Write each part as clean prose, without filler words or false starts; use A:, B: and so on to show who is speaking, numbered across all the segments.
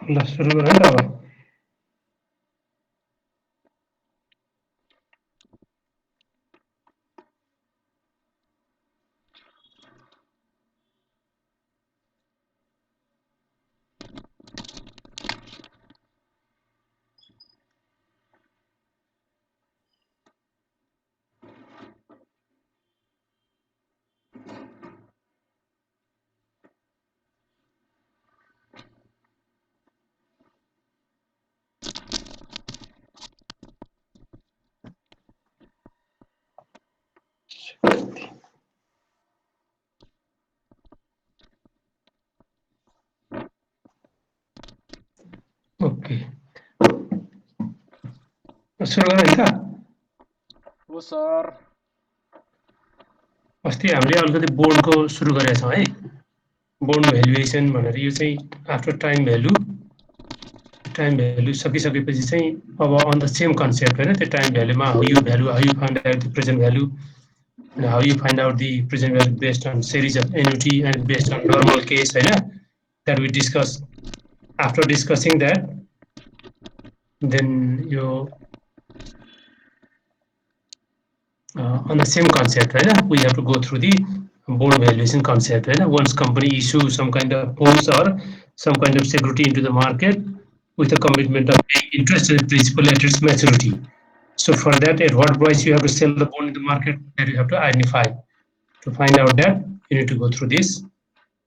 A: ल सुरु गरौँ न अब ओके सुरु गरौँ है त
B: हो सर
A: अस्ति हामीले अलिकति बोर्डको सुरु गरेका छौँ है बोर्ड भ्यालुएसन भनेर यो चाहिँ आफ्टर टाइम भ्यालु सकिसकेपछि चाहिँ अब अन द सेम कन्सेप्ट होइन त्यो टाइम भ्यालुमा how you find out the present value and how you find out the present value based on series of annuity and based on normal case होइन that we discuss. After discussing that, then you on the same concept होइन we have to go through the bond valuation concept होइन once company issue some kind of bonds or some kind of security into the market with a commitment of paying interest and principal at its maturity. So for that, at what price you have to sell the bond in the market, that you have to identify. To find out that, you need to go through this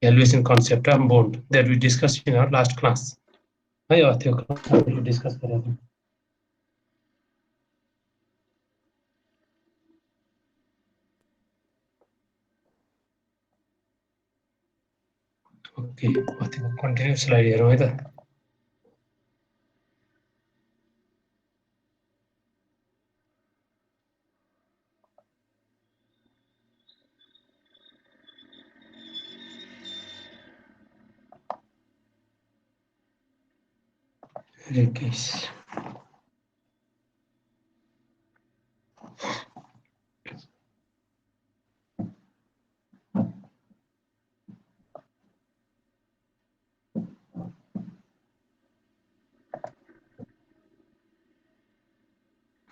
A: valuation concept of bond that we discussed in our last class. है त्यो क्लासमा discuss गरेका थियौँ okay अस्तिको continue slide हेरौँ है त रेकेश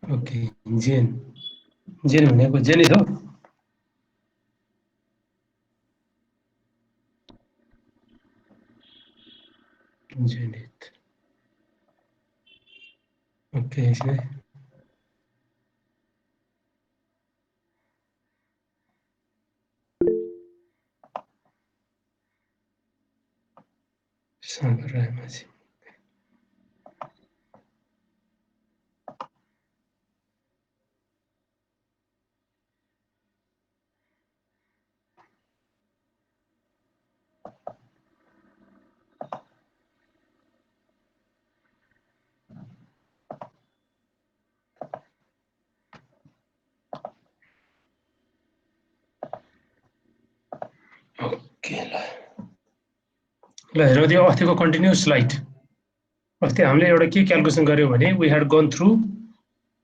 A: okay जेन जेन भनेको जेनिथ हो जेनिथ ओके इसमें सागर रायमाझी ओके ल हेरौँ त्यो अस्तिको कन्टिन्यू स्लाइड अस्ति हामीले एउटा के क्याल्कुलेसन गर्यौँ भने we had gone through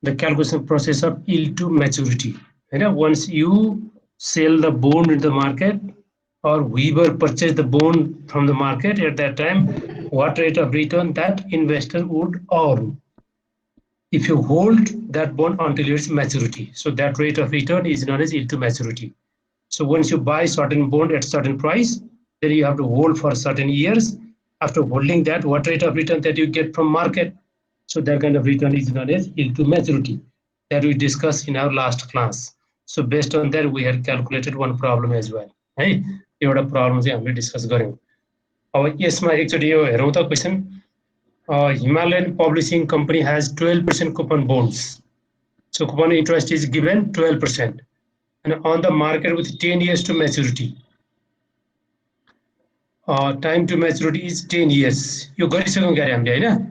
A: the calculation process of yield to maturity होइन once you sell the bond in the market or whoever purchase the bond from the market at that time what rate of return that investor would earn if you hold that bond until its maturity. So that rate of return is known as yield to maturity. So once you buy certain bond at certain price, then you have to hold for certain years. After holding that, what rate of return that you get from market? So that kind of return is known as yield to maturity that we discussed in our last class. So based on that, we had calculated one problem as well. है एउटा problem चाहिँ हामीले discuss गऱ्यौँ अब यसमा एकचोटि यो हेरौँ त question Himalayan Publishing Company has 12% coupon bonds. So coupon interest is given 12%. And on the market with 10 years to maturity. Time to maturity is 10 years. यो गरिसक्यौँ क्यारे हामीले होइन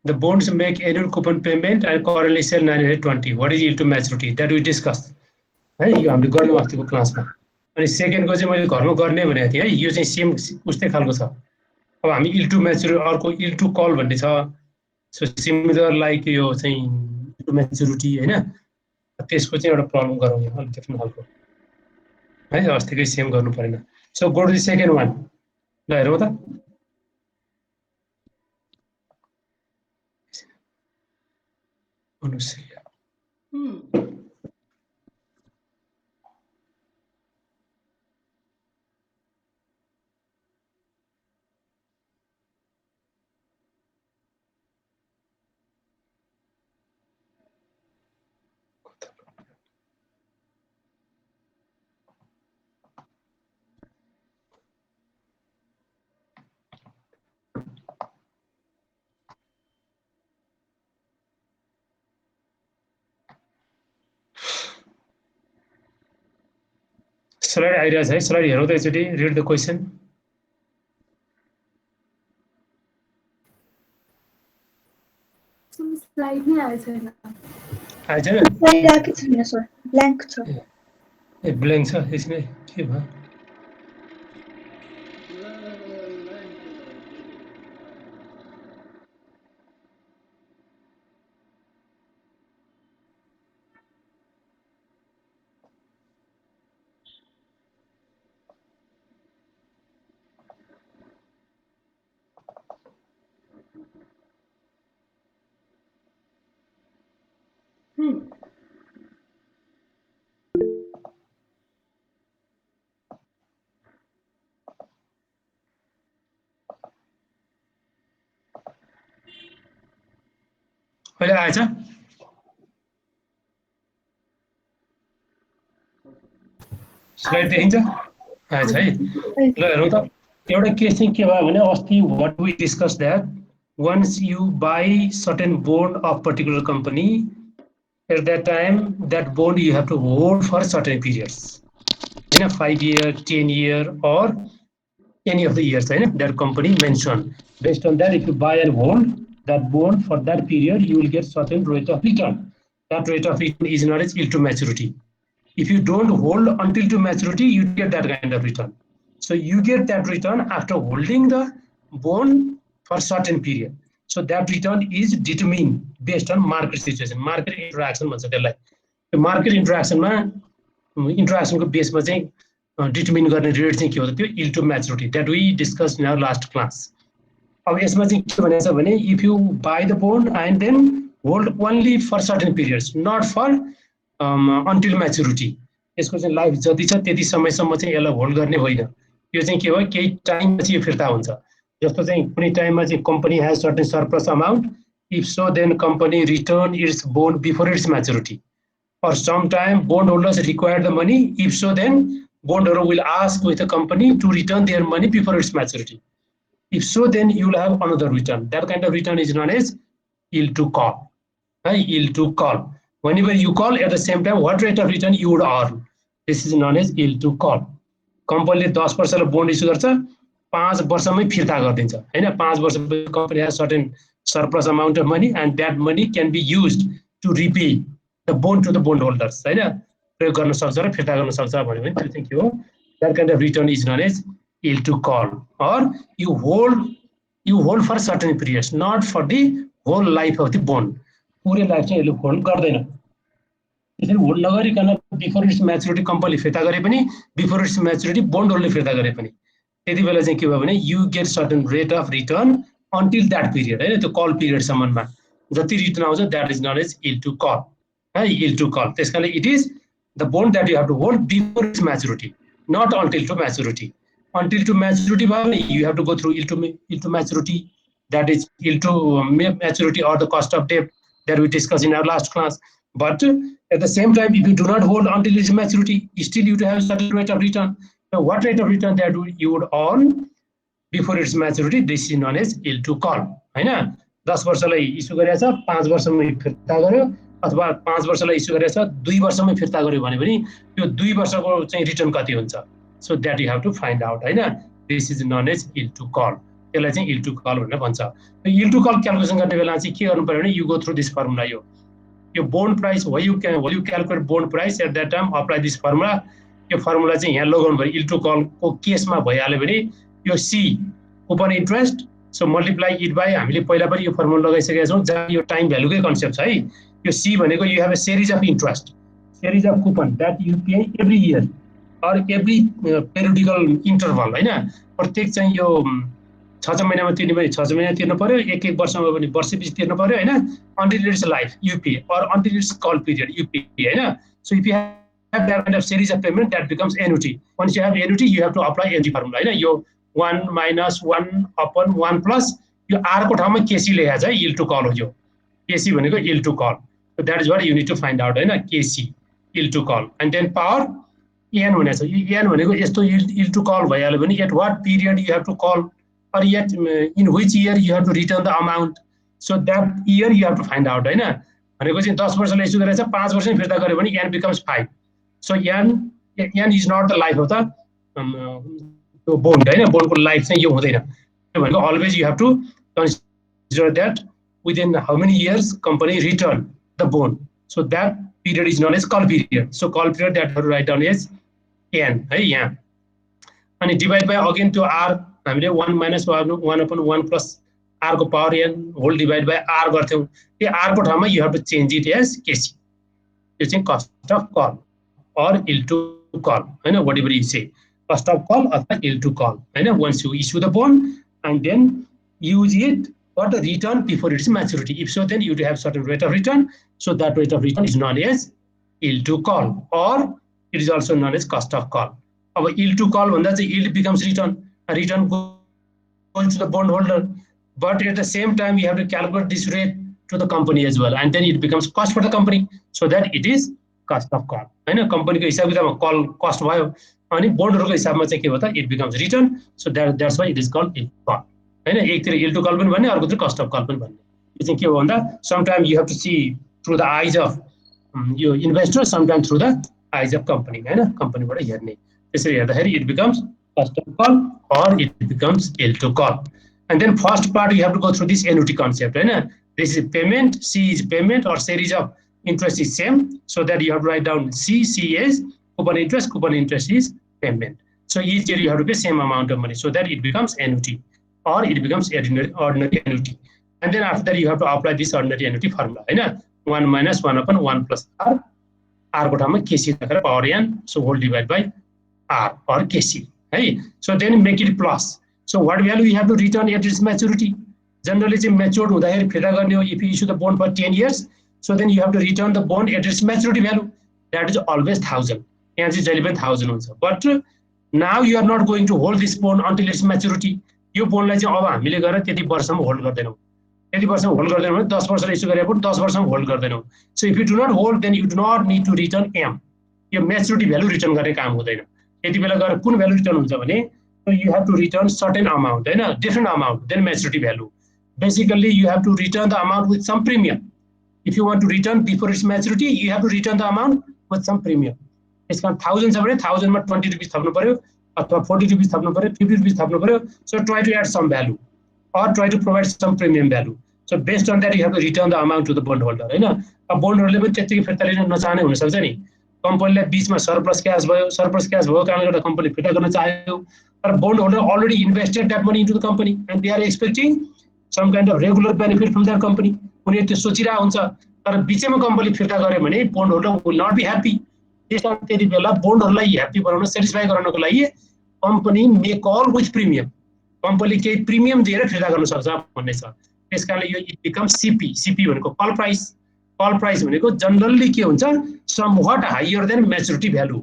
A: the bonds make annual coupon payment and currently sell 920. What is yield to maturity? That we discussed. है यो हामीले गर्नु अस्तिको क्लासमा. अनि सेकेन्डको चाहिँ मैले घरमा गर्ने भनेको थिएँ है. यो चाहिँ सेम उस्तै खालको छ. अब हामी yield to maturity अर्को yield to call भन्ने छ. सो सिमिलर लाइक यो चाहिँ yield to maturity हैन. त्यसको चाहिँ एउटा प्रब्लम गरौँ यहाँ अलि डिफ्रेन्ट खालको. है अस्तिकै सेम गर्नु परेन. So go to the second one. ल हेरौँ त. अनुशिल्या. Slide आइरहेछ है. स्लाइड हेरौँ त एकचोटि. Read the question.
C: स्लाइड नै आएको छैन.
A: आएछ नि?
D: स्लाइड आएको छैन सर, ब्ल्याङ्क छ.
A: ए ब्ल्याङ्क छ यसमै के भयो? अहिले आएछ? स्लाइड देखिन्छ? आएछ है. ल हेरौँ त. एउटा केस चाहिँ के भयो भने अस्ति what we discussed that once you buy certain bond of particular company, at that time that bond you have to hold for certain periods. In a 5 year, 10 year or any of the years that company mentioned. Based on that, if you buy and hold that bond for that period, you will get certain rate of return. That rate of return is known as yield to maturity. If you don't hold until to maturity, you get that kind of return. So you get that return after holding the bond for certain period. So that return is determined based on market situation, market interaction भन्छ त्यसलाई. त्यो market interaction मा interaction को बेसमा चाहिँ determine गर्ने rate चाहिँ के हो त त्यो yield to maturity that we discussed in our last class. अब यसमा चाहिँ के भनेको छ भने if you buy the bond and then hold only for certain periods, not for until maturity. यसको चाहिँ लाइफ जति छ त्यति समयसम्म चाहिँ यसलाई होल्ड गर्ने होइन. यो चाहिँ के हो केही टाइम पछि यो फिर्ता हुन्छ. जस्तो चाहिँ कुनै टाइममा चाहिँ company has certain surplus amount, if so then company return its bond before its maturity, or sometime bondholders require the money, if so then bondholder will ask with the company to return their money before its maturity. If so then you will have another return. That kind of return is known as yield to call. Yield to call. Whenever you call at the same time, what rate of return you would earn? This is known as yield to call. Company 10% bond issue गर्छ, 5 वर्षमै फिर्ता गरिदिन्छ हैन. 5 वर्षपछि company has certain surplus amount of money and that money can be used to repay the bond to the bondholders हैन. प्रयोग गर्न सक्छ र फिर्ता गर्न सक्छ भन्यो भने त्यो चाहिँ के हो? That kind of return is known as yield to call. Or you hold for certain periods, not for the whole life of the bond. पुरै लाइफ चाहिँ यसले होल्ड गर्दैन. त्यसैले होल्ड नगरिकन बिफोर इट्स म्याचुरिटी कम्पनीले फिर्ता गरे पनि बिफोर इट्स म्याचुरिटी बन्ड होल्डरले फिर्ता गरे पनि त्यति बेला चाहिँ के भयो भने you get certain rate of return until that period हैन. त्यो कल पिरियडसम्ममा जति रिटर्न आउँछ that is known as yield to call. Yield to call. त्यसकारणले it is the bond that you have to hold before its maturity, not until to maturity. Until to maturity, you have to go through yield to maturity, that is yield to maturity or the cost of debt that we discussed in our last class. But at the same time, if you do not hold until its maturity, still you have certain rate of return. So what rate of return that you would earn before its maturity, this is known as yield to call. हैन. 10 वर्षलाई issue गरेछ, 5 वर्षमै फिर्ता गर्यो अथवा 5 वर्षलाई issue गरेछ 2 वर्षमै फिर्ता गर्यो भने पनि त्यो 2 वर्षको चाहिँ रिटर्न कति हुन्छ? So that you have to find out. This is known as yield to call. त्यसलाई चाहिँ yield to call भनेर भन्छ। यो yield to call क्याल्कुलेसन गर्ने बेला चाहिँ के गर्नु पर्यो भने you go through this formula यो bond price when you calculate bond price at that time apply this formula यो फर्मुला चाहिँ यहाँ लगाउनु पर्यो yield to call को केसमा भइहाल्यो भने यो C coupon interest so multiply it by हामीले पहिला पनि यो फर्मुला लगाइसकेका छौं जहाँ यो टाइम भ्यालुकै कन्सेप्ट छ है यो C भनेको you have a series of interest series of coupon that you pay every year or every periodical interval हैन प्रत्येक चाहिँ यो 6 महिनामा तिर्ने पनि 6 महिना तिर्नु पर्यो एक वर्षमा पनि वर्षपछि तिर्नु पर्यो हैन until its life you pay or until its call period you pay हैन so if you have that kind of series of payment that becomes annuity once you have annuity you have to apply annuity formula हैन यो 1 minus 1 upon 1 plus यो r को ठाउँमा kc लेखेको छ yield to call हो यो kc भनेको yield to call so that is what you need to find out हैन kc yield to call and then power n भनेको छ यो n भनेको यस्तो yield to call भइहाल्यो भने at what period you have to call or yet in which year you have to return the amount so that year you have to find out हैन भनेको चाहिँ 10 वर्षले इस्यु गरेछ 5 वर्षमै फिर्ता गर्यो भने n becomes 5 so n is not the life of the bond हैन bond को लाइफ चाहिँ यो हुँदैन भनेको always you have to consider that within how many years company return the bond so that period is known as call period so call period that have to write down as n है यहाँ अनि divide by again to r हामीले 1 minus 1 upon 1 plus r को power n whole divide by r गर्थ्यौ त्यो r को ठाउँमा you have to change it as kc यो चाहिँ cost of call or yield to call हैन whatever you say cost of call अथवा yield to call हैन once you issue the bond and then use it for the return before its maturity if so then you have certain rate of return so that rate of return is known as yield to call or it is also known as cost of call अब yield to call भन्दा चाहिँ yield becomes return goes to the bondholder but at the same time you have to calculate this rate to the company as well and then it becomes cost for the company so that it is cost of call हैन कम्पनीको हिसाब किताबमा call cost भयो अनि बोन्डहरुको हिसाबमा चाहिँ के हो त it becomes return so that's why it is called yield to call हैन एकतिर yield to call पनि भन्ने अर्कोतिर cost of call पनि भन्ने यो चाहिँ के हो भन्दा sometimes you have to see through the eyes of यो investor sometimes through the eyes of company हैन कम्पनीबाट हेर्ने त्यसरी हेर्दाखेरि it becomes cost of call or it becomes yield to call and then first part you have to go through this annuity concept right this is payment c is payment or series of interest is same so that you have to write down c is coupon interest is payment so each year you have to pay same amount of money so that it becomes annuity or it becomes ordinary annuity and then after that you have to apply this ordinary annuity formula right 1 minus 1 upon 1 plus r को ठाउँमा kc राखेर power n so whole divide by r or kc hey so then make it plus so what value you have to return at its maturity generally चाहिँ matured हुँदाखेरि फिर्ता गर्ने हो if you issue the bond for 10 years so then you have to return the bond at its maturity value that is always 1000 यहाँ चाहिँ जहिले पनि 1000 हुन्छ but now you are not going to hold this bond until its maturity यो bondलाई चाहिँ अब हामीले गएर त्यति वर्षसम्म होल्ड गर्दैनौं यदि वर्षसम्म होल्ड गर्दैनौं भने 10 वर्षले इस्यु गरे पनि 10 वर्षसम्म hold गर्दैनौं so if you do not hold then you do not need to return m यो maturity value रिटर्न गर्ने काम हुँदैन यति बेला गएर कुन भ्यालु रिटर्न हुन्छ भने so you have to return certain amount हैन different amount then maturity value basically you have to return the amount with some premium if you want to return before its maturity you have to return the amount with some premium यसका 1000 छ भने 1000 मा 20 रुपैयाँ थप्नु पर्यो अथवा 40 रुपैयाँ थप्नु पर्यो 50 रुपैयाँ थप्नु पर्यो so try to add some value or try to provide some premium value so based on that you have to return the amount to the bondholder हैन अब bondholder ले पनि त्यतिकै फिर्ता लिन नचाहने हुन सक्छ नि कम्पनीलाई बीचमा सरप्लस क्याश भयो कारणले गर्दा कम्पनी फिर्ता गर्न चाह्यो तर bondholder already invested that money into the company and they are expecting some kind of regular benefit from their company उनीहरु त्यो सोचिरा हुन्छ तर बीचैमा कम्पनी फिर्ता गर्यो भने bondholder will not be happy त्यसैले त्यति बेला bondholder लाई ह्यापी बनाउन सेटिस्फाई गराउनको लागि company may call with premium कम्पनीले केही प्रिमियम दिएर फिर्ता गर्न सक्छ भन्ने छ त्यसकारणले यो इट बिकम्स सीपी भनेको कल प्राइस भनेको जनरली के हुन्छ somewhat higher than maturity value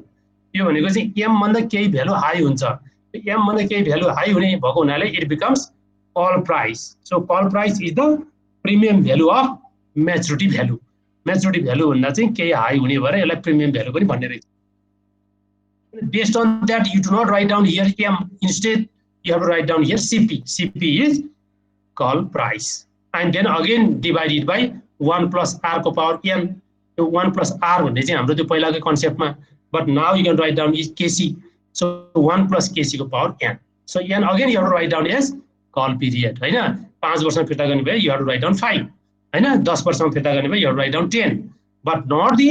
A: यो भनेको चाहिँ m भन्दा केही भ्यालु हाई हुन्छ m भन्दा केही भ्यालु हाई हुने भएको हुनाले it becomes call price so call price is the premium value of maturity value भन्दा चाहिँ केही हाई हुने भएर यसलाई प्रिमियम भ्यालु पनि भन्ने रहेछ based on that you do not write down here m instead you have to write down here cp is call price and then again divide it by 1 plus r को power n 1 plus r भन्ने चाहिँ हाम्रो त्यो पहिलाको कन्सेप्टमा but now you can write down is kc so 1 plus kc को power n so n again you have to write down as call period हैन 5 वर्षमा फिर्ता गर्ने भए you have to write down 5 हैन 10 वर्षमा फिर्ता गर्ने भए you have to write down 10 but not the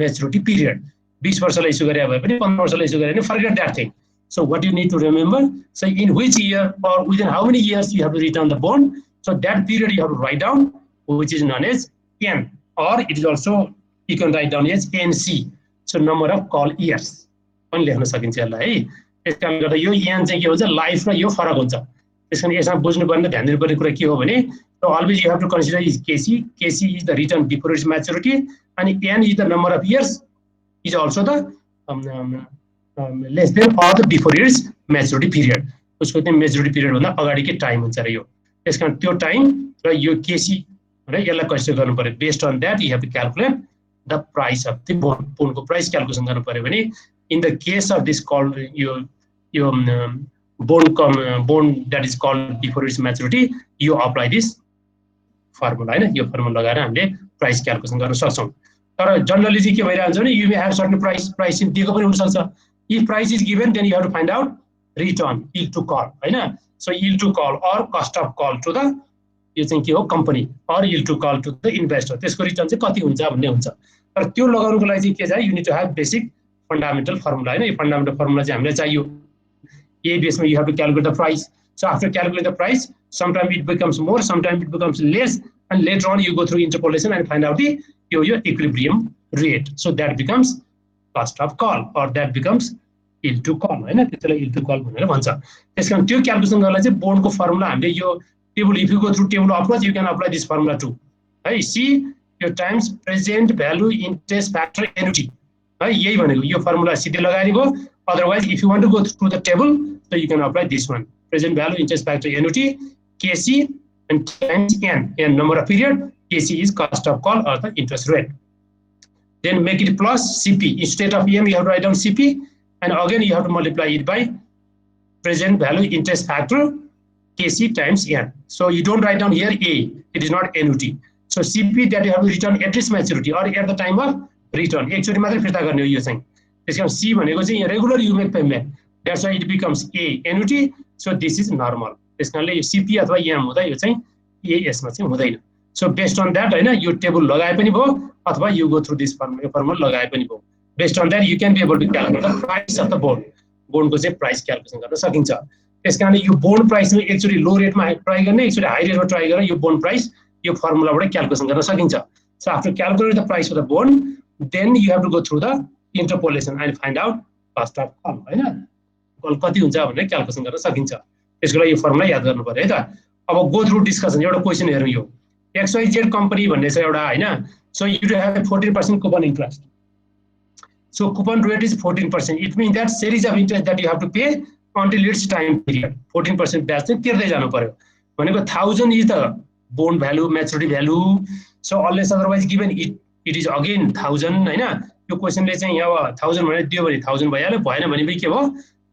A: maturity period 20 वर्षलाई इस्यु गरे भए पनि 15 वर्षलाई इस्यु गरे भने forget that thing so what you need to remember so in which year or within how many years you have to return the bond so that period you have to write down which is known as N or it is also you can write down as NC so number of call years पनि लेख्न सकिन्छ यसलाई है त्यसकारणले गर्दा यो N चाहिँ के हुन्छ लाइफ र यो फरक हुन्छ त्यसकारण यसमा बुझ्नुपर्ने ध्यान दिनुपर्ने कुरा के हो भने so always you have to consider is KC is the return before its maturity and N is the number of years is also the less than or the before its maturity period उसको चाहिँ maturity period भन्दा अगाडिकै time हुन्छ र यो त्यसकारण त्यो time र यो केसी र यसलाई कन्सिडर गर्नु पर्यो based on that you have to calculate the price of the bond बोन्डको प्राइस क्याल्कुलेसन गर्नु पर्यो भने in the case of this called यो bond that is called before its maturity you apply this formula हैन यो formula लगाएर हामीले price calculation गर्न सक्छौं तर जनरली चाहिँ के भइरहन्छ भने you may have certain price दिएको पनि हुन सक्छ if price is given then you have to find out return yield to call हैन so yield to call or cost of call to the यो चाहिँ के हो company or yield to call to the investor त्यसको return चाहिँ कति हुन्छ भन्ने हुन्छ तर त्यो लगाउनको लागि चाहिँ के छ you need to have basic fundamental formula हैन यो फन्डामेन्टल फर्मुला चाहिँ हामीलाई चाहियो ए बेसमा you have to calculate the price so after calculate the price sometimes it becomes more sometimes it becomes less and later on you go through interpolation and find out the your equilibrium rate so that becomes cost of call or that becomes yield to call हैन त्यसलाई yield to call भनेर भन्छ त्यसकारण त्यो calculation गर्नलाई चाहिँ बोन्डको formula हामीले यो table if you go through table of course you can apply this formula to है सी यो times present value interest factor annuity है यही भनेको यो फर्मुला सिधै लगाएर गयो otherwise if you want to go through the table so you can apply this one present value interest factor annuity KC and times n number of period KC is cost of call or the interest rate then make it plus CP instead of EM you have to write down CP and again you have to multiply it by present value interest factor KC times N so you don't write down here A it is not annuity so CP that you have to return at its maturity or at the time of return एकचोटी मात्रै फिर्ता गर्ने हो यो चाहिँ त्यसकारण C भनेको चाहिँ regular you make payment that's why it becomes A annuity so this is normal त्यसकारणले यो CP अथवा EM हुँदा यो चाहिँ AS मा चाहिँ हुँदैन so based on that हैन यो टेबल लगाए पनि भयो अथवा you go through this formula लगाए पनि भयो based on that you can be able to calculate the price of the bond बोन्डको चाहिँ प्राइस क्याल्कुलेसन गर्न सकिन्छ त्यसकारणले यो बोन्ड प्राइस में एकचोटी लो रेटमा ट्राई गर्ने एकचोटी हाई रेटमा ट्राई गरेर यो बोन्ड प्राइस यो फर्मुलाबाट क्याल्कुलेसन गर्न सकिन्छ so after calculate the price of the bond then you have to go through the interpolation and find out cost of call हैन कल कति हुन्छ भनेर क्याल्कुलेसन गर्न सकिन्छ त्यसको लागि यो फर्मुला याद गर्नु पर्यो है त अब गो थ्रु डिस्कसन एउटा क्वेशन हेरौँ यो XYZ company भन्ने छ एउटा हैन so you have a 14% coupon interest so coupon rate is 14% it means that series of interest that you have to pay until its time period 14% ब्याज चाहिँ तिर्दै जानु पर्यो भनेको 1000 is the bond value maturity value so unless otherwise given it is again 1000 हैन यो क्वेशनले चाहिँ अब 1000 भनेर दियो भने 1000 भइहाल्यो भएन भने पनि के भयो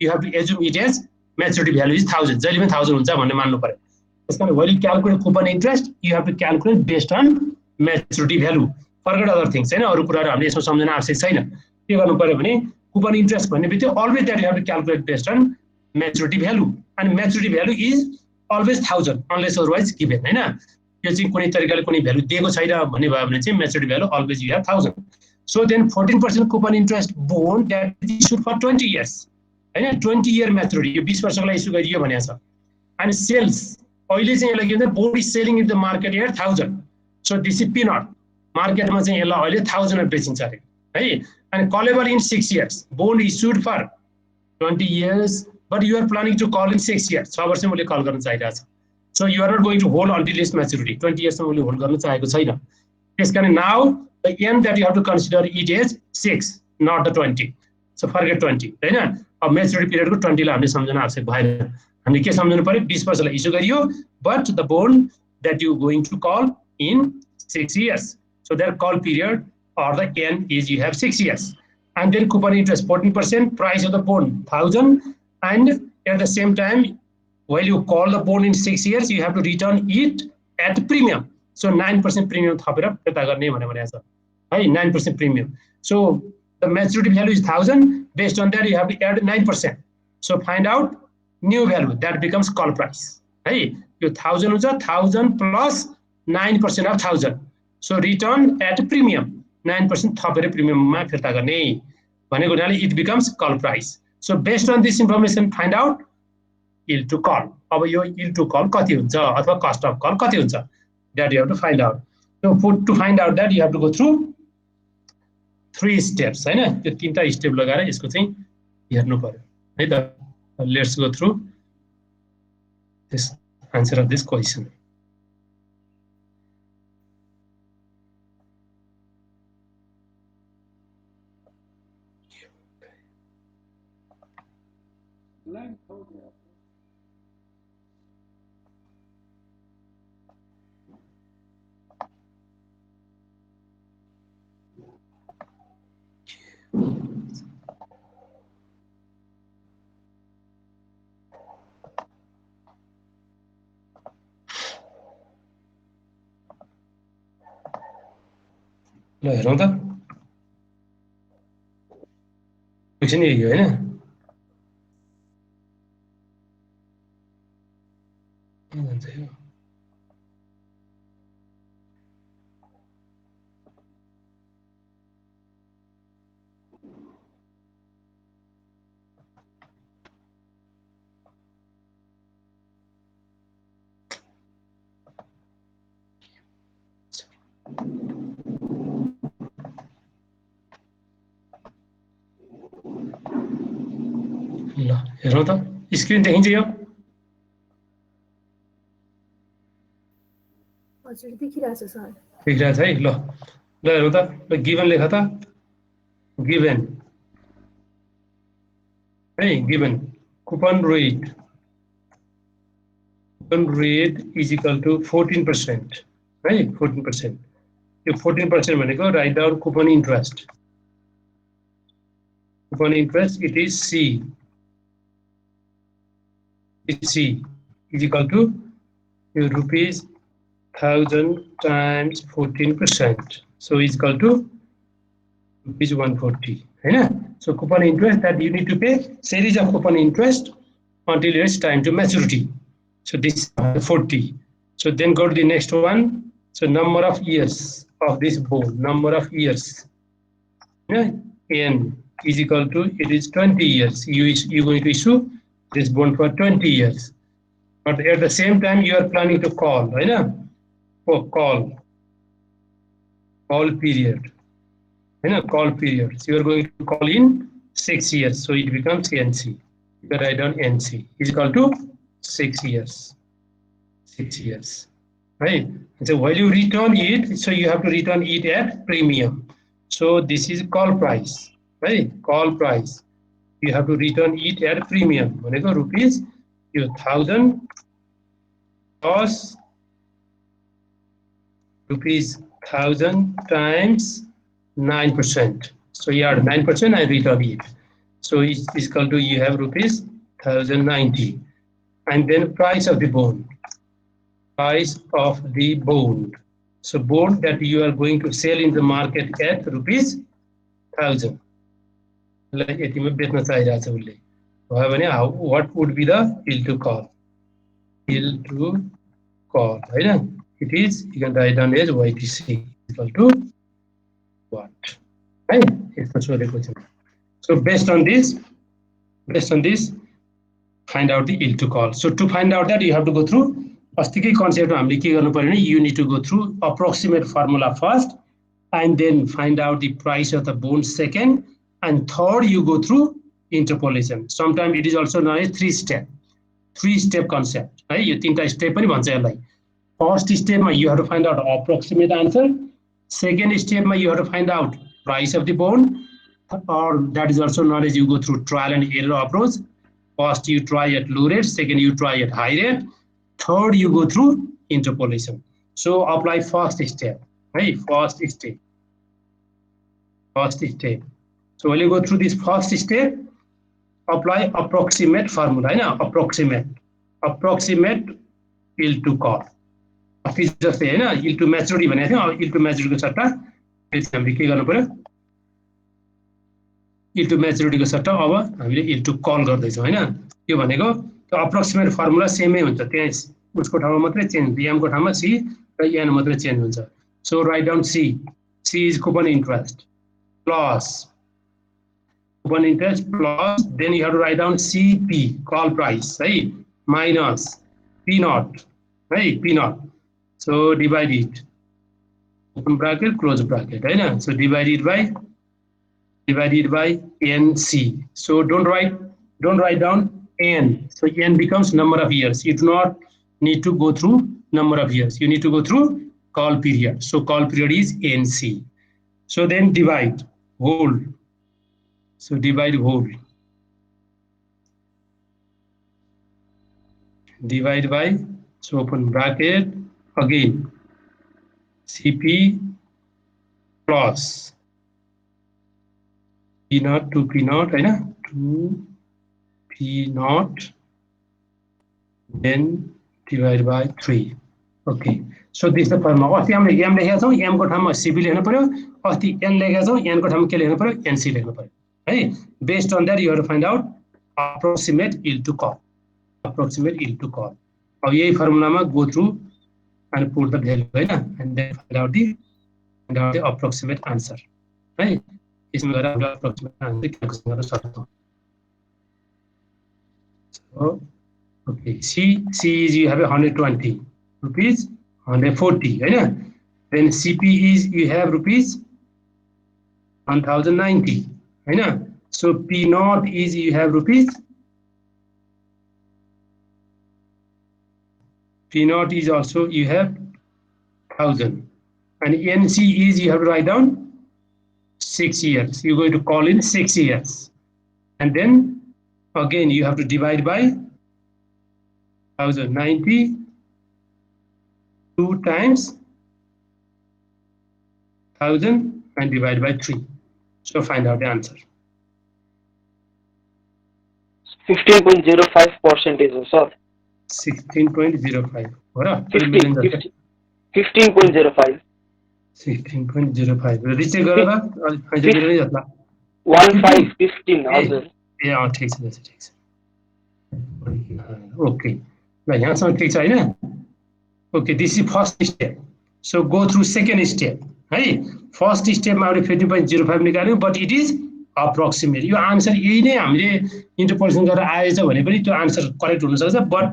A: you have to assume it as maturity value is 1000 जहिले पनि 1000 हुन्छ भन्ने मान्नु पर्यो त्यसकारण when you calculate coupon interest you have to calculate based on maturity value forget other things हैन अरु कुराहरु हामीले यसमा सम्झन आवश्यक छैन के गर्नु पर्यो भने coupon interest भन्ने बित्तिकै always that you have to calculate based on maturity value and maturity value is always 1000 unless otherwise given हैन यो चाहिँ कुनै तरिकाले कुनै भ्यालु दिएको छैन भन्ने भयो भने चाहिँ maturity value always you have 1000 so then 14% coupon interest bond that is issued for 20 years हैन 20 year maturity यो 20 वर्षको लागि इस्यु गरियो भनेको छ and sales अहिले चाहिँ यसलाई के भन्छ bond is selling in the market at 1000 so this is P naught मार्केटमा चाहिँ यसलाई अहिले 1000 मा बेचिन्छ अरे है अनि callable in 6 years bond issued for 20 years but you are planning to call in 6 years 6 वर्ष मैले कल गर्न चाहिरहेको छु so you are not going to hold until its maturity 20 years मैले होल्ड गर्न चाहेको छैन त्यसकारण now the aim that you have to consider it is 6 not the 20 so forget 20 हैन अब म्याच्युरिटी पिरियडको 20 लाई हामीले सम्झन आवश्यक भएन हामीले के सम्झनु पर्यो 20 वर्षलाई इस्यु गरियो but the bond that you going to call in 6 years so their call period or the N is you have 6 years and then coupon interest 14% price of the bond 1000 and at the same time while you call the bond in 6 years you have to return it at premium so 9% premium थपेर फिर्ता गर्ने भनेको छ है 9% premium so the maturity value is 1000 based on that you have to add 9% so find out new value that becomes call price है यो 1000 हुन्छ 1000 plus 9% of 1000 so return at premium 9% थपेर प्रिमियममा फिर्ता गर्ने भनेको हुनाले it becomes call price so based on this information find out yield to call अब यो yield to call कति हुन्छ अथवा cost of call कति हुन्छ that you have to find out so to find out that you have to go through 3 steps हैन त्यो तीनटा स्टेप लगाएर यसको चाहिँ हेर्नु पर्यो है त let's go through this answer of this question
B: Blank हो गया
A: ल हेरौँ त क्वेसन यही हो हैन के भन्छ यो ल हेरौँ त स्क्रिन देखिन्छ यो
C: हजुर देखिरहेछ सर
A: देखिरहेछ है ल ल हेरौँ त ल गिभन लेख त गिभन है given coupon rate is equal to 14% है 14% यो 14% भनेको write down coupon interest it is C is equal to rupees 1000 times 14% so is equal to rupees 140 हैन so coupon interest that you need to pay series of coupon interest until it's time to maturity so this is 40 so then go to the next one so number of years of this bond number of years n is equal to it is 20 years you going to issue this bond for 20 years but at the same time you are planning to call right for call period call period so you are going to call in 6 years so it becomes NC you can write down NC is equal to 6 years right so while you return it so you have to return it at premium so this is call price right call price you have to return it at premium भनेको rupees यो 1000 plus rupees 1000 times 9% so you add 9% and return it so it's equal to you have rupees 1090 and then price of the bond so bond that you are going to sell in the market at rupees 1000 like यतिमा बेच्न चाहिरहेछ उले भयो भने what would be the yield to call हैन it is you can write down as YTC equal to what right यस्तो सोधेको छ so based on this find out the yield to call so to find out that you have to go through अस्तिकै कन्सेप्टमा हामीले के गर्नु पर्यो भने you need to go through approximate formula first and then find out the price of the bond second and third you go through interpolation sometimes it is also known as three step concept है यो तीनटा step पनि भन्छ यसलाई first स्टेपमा you have to find out approximate answer second stepमा you have to find out price of the bond or that is also known as you go through trial and error approach first you try at low rate second you try at high rate third you go through interpolation so apply first step right first step so when you go through this first step apply approximate formula हैन approximate yield to call office जस्तै हैन yield to maturity भनेको थियो yield to maturity को सट्टा हामीले के गर्नु पर्यो yield to maturity को सट्टा अब हामीले yield to call गर्दै छौं हैन यो भनेको त्यो अप्रोक्सिमेट फर्मुला सेमै हुन्छ, त्यहाँ उसको ठाउँमा मात्रै चेन्ज हुन्छ, m को ठाउँमा c र n मात्रै चेन्ज हुन्छ. So write down c is coupon interest plus coupon interest plus, then you have to write down CP, call price, right? Minus P naught, right? P naught. So divide it. Open bracket, close bracket, right? So divide it by NC. So don't write down N. So N becomes number of years. You do not need to go through number of years. You need to go through call period. So call period is NC. So then divide whole. So divide whole. Divide by, so open bracket, again, CP plus P naught to P naught, right? To P naught, then divide by 3. Okay. So this is the formula. अस्ति हामीले m लेखेका छौं, m को ठाउँमा CP लेख्नु पर्यो. अस्ति n लेखेका छौं, n को ठाउँमा के लेख्नु पर्यो? NC लेख्नु पर्यो. है? Based on that, you have to find out approximate yield to call. Approximate yield to call. अब यही फर्मुलामा go through and put the value, right? And then find out the approximate answer, right? इसमें गएर हामीले approximate answer calculation गर्न सक्छौं. So okay, C is you have 120 rupees, 140, right? Then CP is you have rupees 1090, right? So P naught is you have rupees, P naught is also you have 1000, and NC is you have to write down 6 years. You're going to call in 6 years, and then again you have to divide by 1090 2 times 1000 and divide by 3. So find out the answer.
C: 15.05% sir.
A: 16.05. What up?
C: 15.05.
A: 16.05. Recheck गरौँला अहिले मिल्नै जत्ला.
C: 1515 हजुर.
A: ए a ठीक छ ठीक छ. Okay. ल यहाँसम्म ठीक छ हैन? Okay, this is first step. So go through second step. है फर्स्ट स्टेपमा हामीले 15.05 निकाल्यौं, but it is approximate. यो आन्सर यही नै हामीले इन्टरपोलेसन गरेर आएछ भने पनि त्यो आन्सर करेक्ट हुन सक्छ, but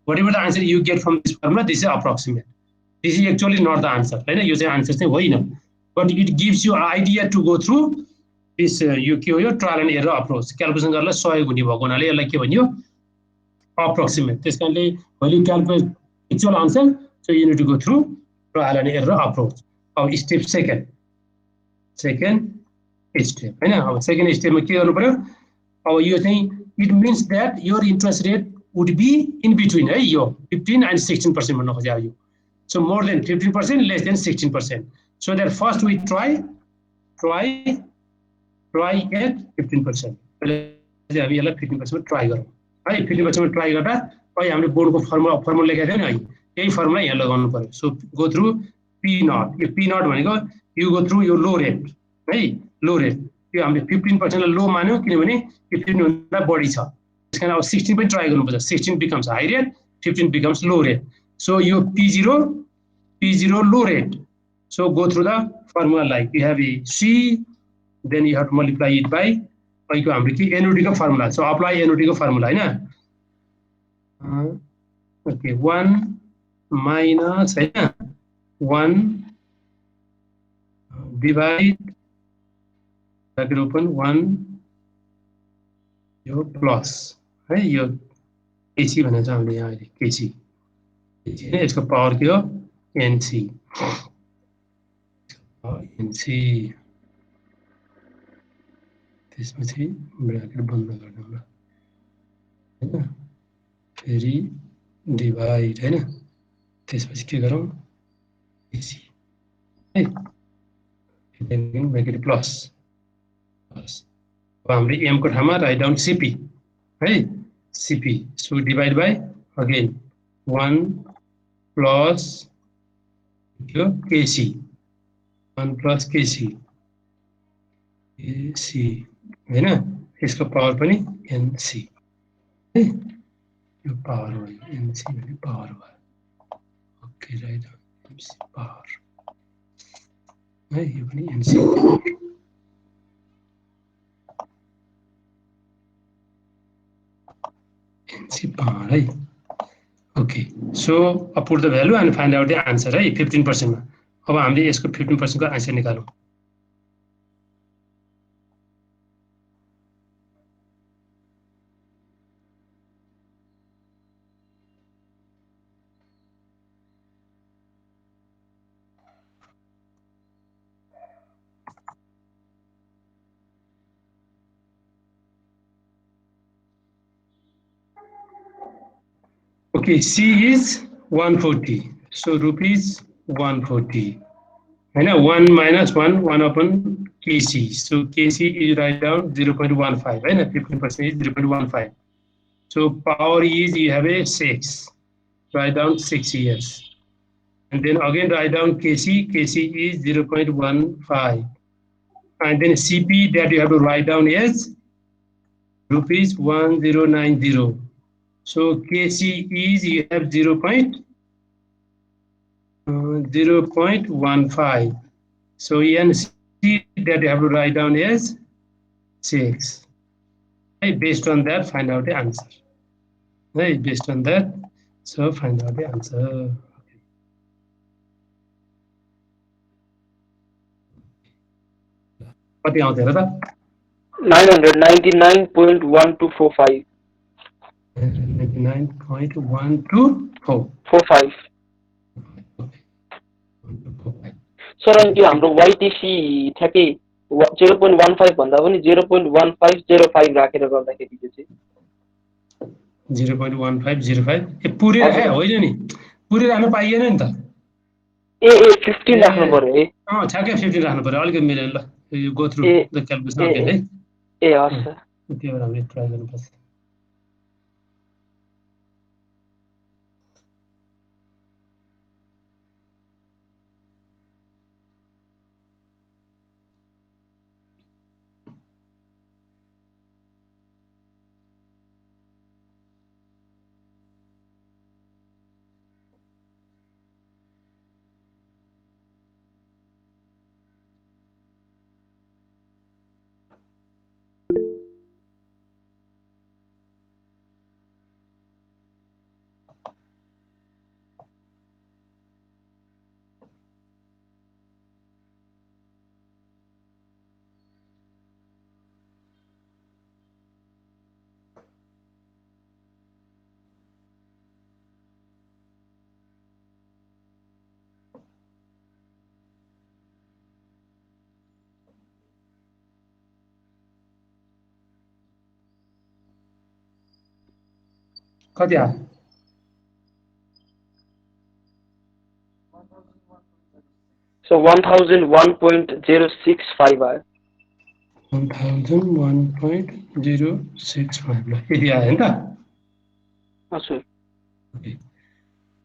A: whatever the answer you get from this formula, this is approximate. This is actually not the answer, हैन? यो चाहिँ आन्सर चाहिँ होइन, but it gives you idea to go through this यो के हो, यो trial and error approach calculation गर्नलाई सहयोग हुने भएको हुनाले यसलाई के भनियो, अप्रोक्सिमेट. त्यसकारणले when you calculate actual answer, so you need to go through trial and error approach. अब स्टेप सेकेन्ड स्टेप हैन. अब सेकेन्ड स्टेपमा के गर्नु पर्यो, अब यो चाहिँ it means that your interest rate would be in between, है, यो 15 and 16% भन्न खोजेको यो. So more than 15%, less than 16%. So that first we try at 15%. पहिले हामी यसलाई 15% ट्राई गरौँ, है. 15% ट्राई गर्दा अहिले हामीले बोर्डको फर्मुला लेखेको थियौँ नि, है, यही फर्मुला यहाँ लगाउनु पर्यो. So go through P naught. यो पी नट भनेको यु गो थ्रु यो लो रेट, है, लो रेट. यो हामीले 15% लो मान्यौँ किनभने 15 भन्दा बढी छ. त्यसकारण अब 16 पनि ट्राई गर्नुपर्छ. 16 becomes high rate, 15 becomes low rate. So यो P0 low rate. So go through the formula like you have a C, then you have to multiply it by अहिलेको हाम्रो के एनुटी को फर्मुला. सो अप्लाई एनुटी को formula, हैन? Okay, 1 minus, हैन, 1 divide bracket open 1 यो plus, है, यो केसी भनेको छ हामीले यहाँ अहिले केसी हैन. यसको पावर के हो, एनसी. त्यसपछि ब्रैकेट बन्द गर्नु होला, हैन, फेरि डिवाइड, हैन, त्यसपछि के गरौँ, एसी, है, ब्रैकेट प्लस. अब हाम्रो एम को ठाउँमा राइट डाउन सीपी, है, CP. So divide by again 1 plus यो केसी, 1 प्लस केसी, एसी, हैन, यसको पावर पनि एनसी, है. यो पावर हो एमसी भने पावर भयो ओके राइट एमसी पावर है यो पनि एमसी पावर है okay so put the value and find out the answer है 15% मा अब हामीले यसको 15% को answer निकालौं Okay, C is 140. So rupees 140. And 1 minus 1, 1 upon KC. So KC is write down 0.15. And 15% is 0.15. So power is you have a 6. Write down 6 years. And then again write down KC. KC is 0.15. And then CP that you have to write down is rupees 1090. So KC is you have 0.15. So NC that you have to write down is 6. Right, based on that, find out the answer. Right, based on that, so find out the answer. What the answer?
C: 999.1245.
A: 99.124.
C: 45. Sir अनि त्यो हाम्रो YTC ठ्याक्कै 0.15 भन्दा पनि 0.1505 राखेर गर्दाखेरि चाहिँ
A: 0.1505 ए पुरै राखे होइन नि पुरै राख्न पाइएन नि त
C: ए 15 राख्नु पर्यो है
A: ठ्याक्कै 15 राख्नु पर्यो अलिकति मिलेन ल यो go through the calculation again है
C: ए हस् सर
A: त्यो भएर हामीले ट्राई गर्नुपर्छ कति आयो
C: सो 1001.065 आयो
A: 1001.065 ल यति आयो नि त
C: हजुर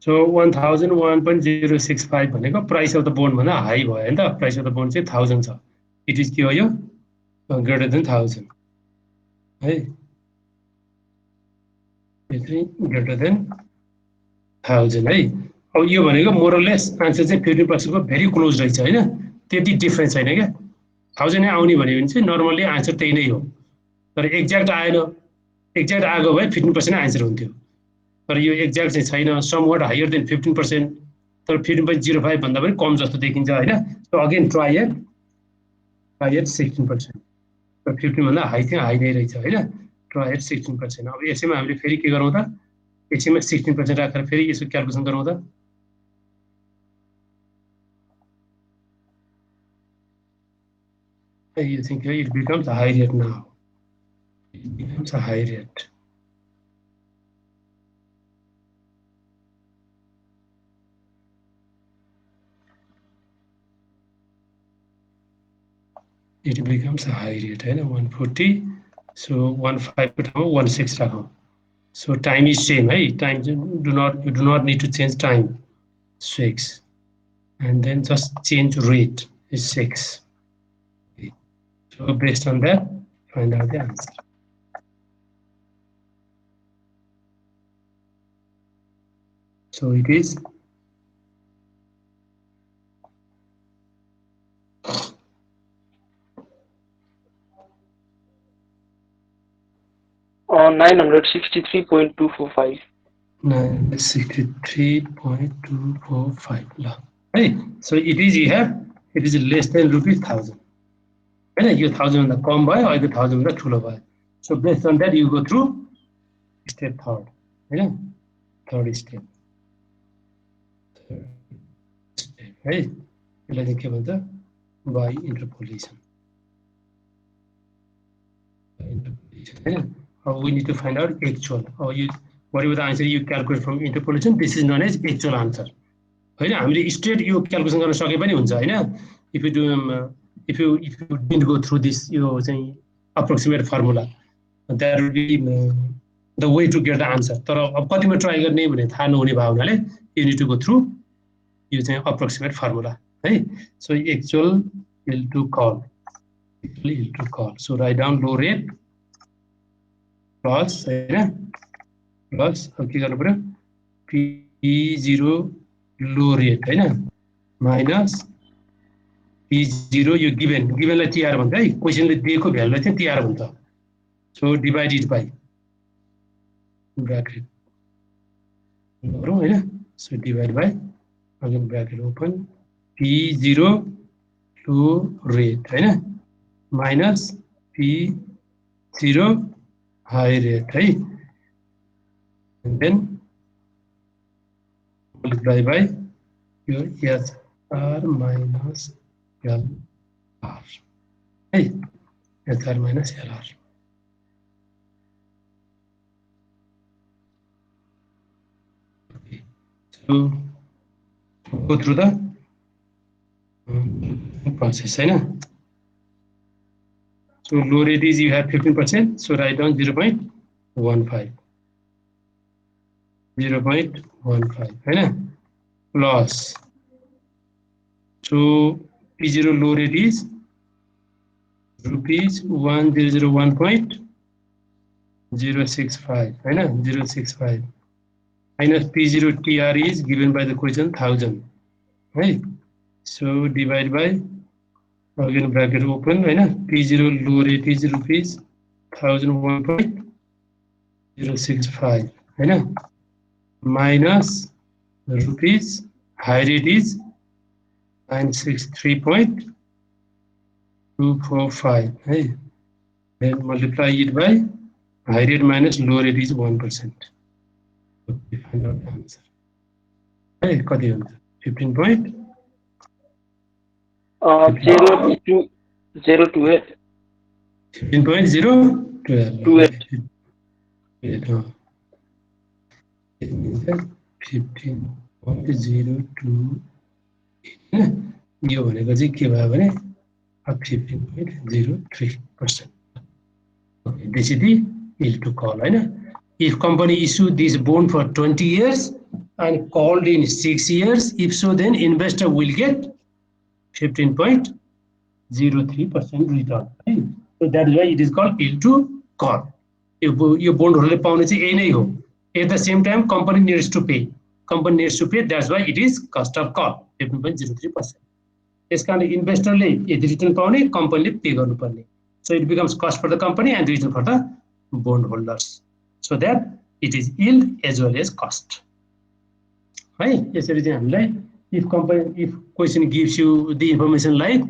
A: सो 1001.065 भनेको प्राइस अफ द बोन्ड भन्दा हाई भयो नि त प्राइस अफ द बोन्ड चाहिँ 1000 छ इट इज के हो यो ग्रेटर देन 1000 है ग्रेटर देन 1000 है अब यो भनेको मोरलेस आन्सर चाहिँ 15% को भेरी क्लोज रहेछ हैन त्यति डिफरेन्स छैन क्या 1000 नै आउने भने चाहिँ नर्मली आन्सर त्यही नै हो तर एक्ज्याक्ट आएन एक्ज्याक्ट आएको भए 15% आन्सर हुन्थ्यो तर यो एक्ज्याक्ट चाहिँ छैन समवट हायर देन 15% तर 15.05 भन्दा पनि कम जस्तो देखिन्छ हैन सो अगेन ट्राई एट 16% तर 15 भन्दा हाई चाहिँ हाई नै रहेछ हैन ट्राई एट 16% अब यसैमा हामीले फेरि के गरौँ त यसैमा 16% राखेर फेरि यसको क्याल्कुलेसन गरौँ त you think it becomes a high rate now. It becomes a high rate. It becomes a high rate, right? 140. So 15 16 rakho. So time is same, right? Time you do not need to change time. 6. And then just change rate is 6. So based on that, find out the answer. So it is
C: 963.245.
A: 963.245. Right? So it is here, it is less than ₹1,000. Right? You 1,000 the कम भयो अहिले 1,000 the ठुलो भयो. So based on that you go through step third. Right? Third step. Right? यसलाई चाहिँ के भन्छ by interpolation. We need to find out actual. Or you, whatever the answer you calculate from interpolation, this is known as actual answer. होइन हामीले straight यो calculation गर्न सके पनि हुन्छ हैन. If you do if you didn't go through this यो चाहिँ approximate formula, that would be the way to get the answer. तर अब कतिमा ट्राई गर्ने भने थाहा नहुने भयो हुनाले you need to go through यो चाहिँ approximate formula है. So actual yield to call. Yield to call. So write down low rate plus हैन plus अब के गर्नु पर्यो P0 low rate हैन minus P0 यो गिभनलाई TR भन्छ है. क्वेशनले दिएको भ्यालुलाई चाहिँ TR भन्छ. So divided by bracket गरौँ हैन. So divide by again bracket open P0 low rate हैन minus P0 high rate है. And then multiply by your SR minus LR. Hey, SR minus LR. Okay. So go through the process. Right? So low rate is you have 15%. So write down 0.15. 0.15. Right? Plus. So P0 low rate is rupees 1001.065. Right? 065. Minus P0 TR is given by the question 1,000. Right? So divide by again bracket open. Right? P0 low rate is rupees 1,001.065. Right? Minus rupees high rate is 963.245. Right? Then multiply it by high rate minus low rate is 1%. Okay, find out the answer. Hey, 15 point
C: 0.028.
A: 15.028. 15.028. यो भनेको चाहिँ के भयो भने 15.03%. Okay, this is the yield to call. If company issued this bond for 20 years and called in 6 years, if so, then investor will get 15.03% return. Right? So that is why it is called yield to call. यो bondहरुले पाउने चाहिँ यही नै हो. At the same time, company needs to pay. Company needs to pay. That's why it is cost of call 15.03%. यसकारणले इन्भेस्टरले यदि return पाउने कम्पनीले पे गर्नुपर्ने. So it becomes cost for the company and return for the bondholders. So that it is yield as well as cost. Right? यसरी चाहिँ हामीलाई if question gives you the information like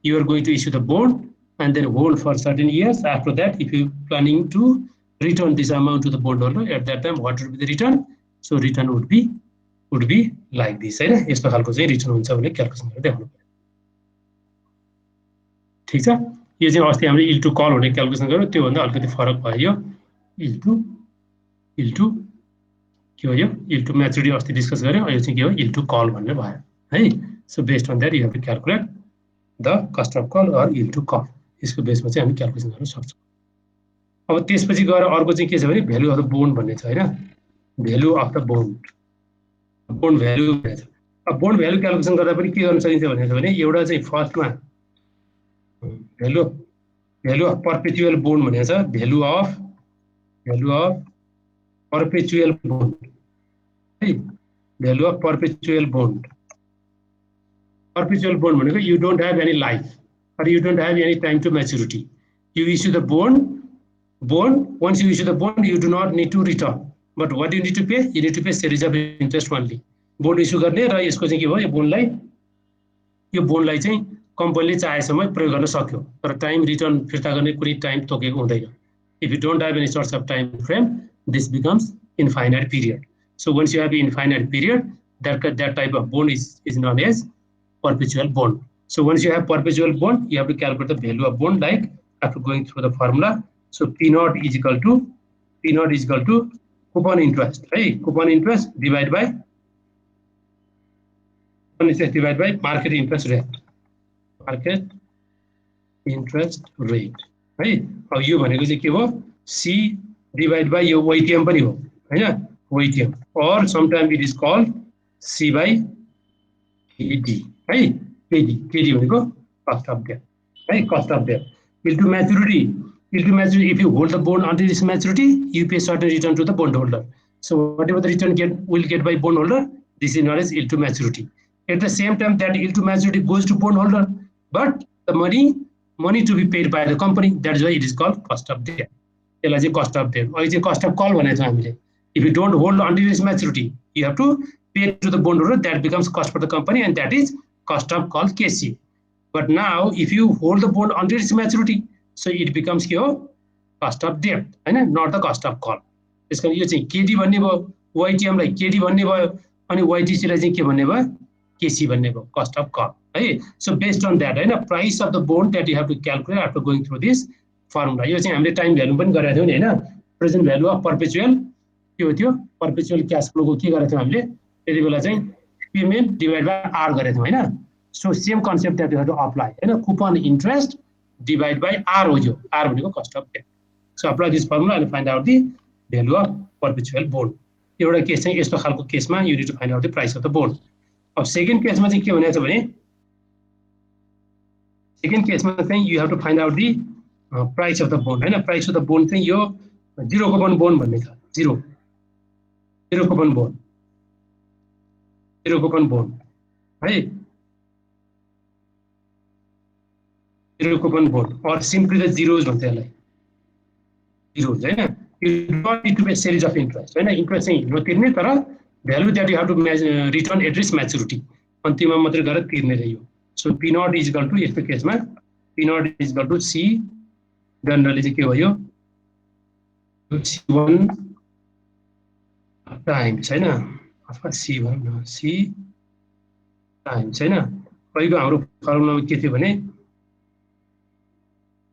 A: you are going to issue the bond and then hold for certain years. After that, if you planning to return this amount to the bondholder, at that time what would be the return? So return would be like this. हैन यस्तो खालको चाहिँ return हुन्छ भने calculation गरेर देखाउनु पर्यो. ठीक छ. यो चाहिँ अस्ति हामीले yield to call हुने क्याल्कुलेसन गर्यो. त्यो भन्दा अलिकति फरक भयो. yield to के हो यो yield to maturity अस्ति डिस्कस गर्यो. यो चाहिँ के हो yield to call भन्ने भयो है. So based on that you have to calculate the cost of call or yield to call. यसको बेसमा चाहिँ हामी क्याल्कुलेसन गर्न सक्छौं. अब त्यसपछि गएर अर्को चाहिँ के छ भने भ्यालु अफ द बोन्ड भन्ने छ हैन. Value of the bond value भन्छ. अब बोन्ड भ्यालु क्याल्कुलेसन गर्दा पनि के गर्न सकिन्छ भने एउटा चाहिँ फर्स्टमा भ्यालु अफ पर्पेचुअल बोन्ड भनेको छ. भ्यालु अफ पर्पेचुअल बोन्ड है. Value of perpetual bond. Perpetual bond भनेको you don't have any life or you don't have any time to maturity. You issue the bond. Once you issue the bond, you do not need to return. But what you need to pay? You need to pay series of interest only. Bond issue गर्ने र यसको चाहिँ के भयो यो बोन्डलाई चाहिँ कम्पनीले चाहेसम्म प्रयोग गर्न सक्यो तर टाइम रिटर्न फिर्ता गर्ने कुनै टाइम तोकेको हुँदैन. If you don't have any sorts of time frame, this becomes infinite period. So once you have infinite period, that type of bond is known as perpetual bond. So once you have perpetual bond, you have to calculate the value of bond like after going through the formula. So P naught is equal to coupon interest, right? Coupon interest divided by market interest rate. Market interest rate, right? अब यो भनेको चाहिँ के भयो? C divided by यो YTM पनि हो, हैन? YTM, or sometimes it is called C by KD, right? KD भनेको cost of debt, right? Cost of debt. Till to maturity, if you hold the bond until its maturity, you pay certain return to the bondholder. So whatever the return will get by bondholder, this is known as yield to maturity. At the same time, that yield to maturity goes to bondholder, but the money to be paid by the company, that's why it is called cost of debt. Cost of debt. Or cost of call. If you don't hold until its maturity, you have to pay to the bondholder. That becomes cost for the company, and that is cost of call KC. But now, if you hold the bond until its maturity, so it becomes your cost of debt, not the cost of call. This can use KD भन्ने भयो, YTM like KD भन्ने भयो, अनि YTC लाई चाहिँ के भन्ने भयो, KC भन्ने भयो, cost of call. Right? So based on that, price of the bond that you have to calculate after going through this formula. यो चाहिँ हामीले टाइम भ्यालु पनि गरेका थियौ नि हैन, प्रेजेन्ट भ्यालु अफ पर्पेचुअल के हो त्यो पर्पेचुअल क्याश फ्लो को के गरेका थियौ हामीले त्यति बेला चाहिँ पेमेन्ट डिभाइड बाइ आर गरेका थियौ हैन. So same concept that you have to apply हैन, coupon interest divide by R हो, यो आर भनेको cost of debt. So apply this formula and find out the value of perpetual bond. एउटा case चाहिँ यस्तो खालको केसमा you need to find out the price of the bond. अब second केसमा चाहिँ के भनेको छ भने सेकेन्ड केसमा चाहिँ you have to find out the price of the bond हैन. प्राइस अफ द बोन्ड चाहिँ यो जीरो कुपन बोन्ड भन्ने छ, जीरो कुपन बोन्ड है, zero coupon bond or simply the zeros भन्छ यसलाई, जीरोज हैन. You don't need to pay series of interest हैन, इन्ट्रेस्ट चाहिँ नतिर्ने तर value that you have to return at its maturity, अन्तिममा मात्रै गरेर तिर्ने रह्यो. So P naught is equal to यस्तो केसमा P naught is equal to see generally चाहिँ के भयो C1 टाइम्स हैन, अथवा सी भनौँ न, सी टाइम्स हैन. पहिलो हाम्रो फर्मुलामा के थियो भने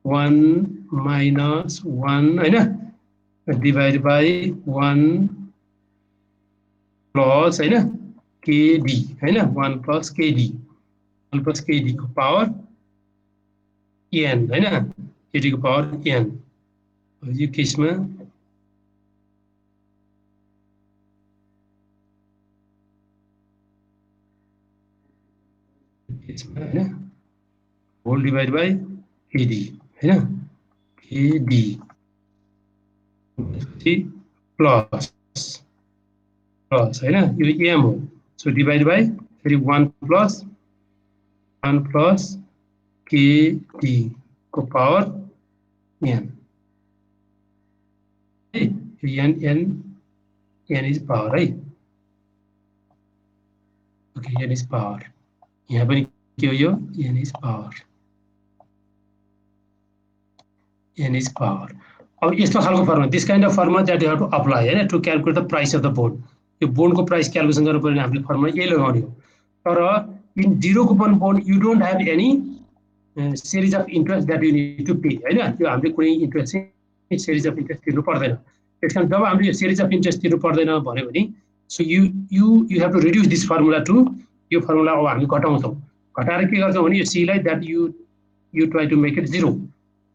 A: 1 minus 1 हैन डिवाइड बाई 1 प्लस हैन केडी हैन, 1 प्लस केडी को पावर एन हैन, केडी को पावर एन. यो केसमा हैन होल डिवाइड बाई केडी हैन, केडी प्लस हैन यो एम हो. सो डिवाइड बाई फेरि 1 प्लस केडी को power N. N is power है. Okay, N is power. यहाँ पनि के हो यो N is power, N is power. अब यस्तो खालको formula, this kind of formula that you have to apply हैन to calculate the price of the bond. यो बोन्डको प्राइस क्याल्कुलेसन गर्नु पर्ने हामीले फर्मुला यही लगाउने हो. तर in zero coupon bond you don't have any series of interest that you need to pay हैन. त्यो हामीले कुनै इन्ट्रेस्ट चाहिँ series of interest तिर्नु पर्दैन. त्यसकारण जब हामीले यो series of interest तिर्नु पर्दैन भन्यो भने so you have to reduce this formula to यो फर्मुला अब हामी घटाउँछौँ. घटाएर के गर्छौँ भने यो c लाई that you try to make it zero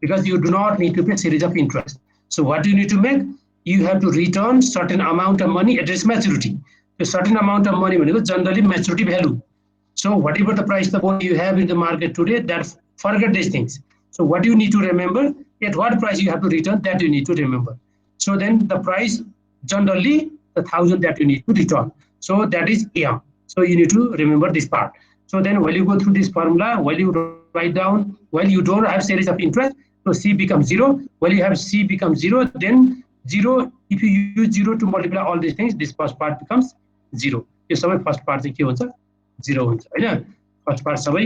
A: because you do not need to pay series of interest. So what you need to make, you have to return certain amount of money at its maturity. The certain amount of money भनेको generally maturity value. So whatever the price the bond you have in the market today, that forget these things. So what you need to remember, at what price you have to return, that you need to remember. So then the price generally the 1000 that you need to return. So that is M. So you need to remember this part. So then while you go through this formula, while you write down, while you don't have series of interest, so C becomes 0. While you have C becomes 0, then 0, if you use 0 to multiply all these things, this first part becomes 0. यो सबै first part चाहिँ के हुन्छ 0 हुन्छ हैन first part सबै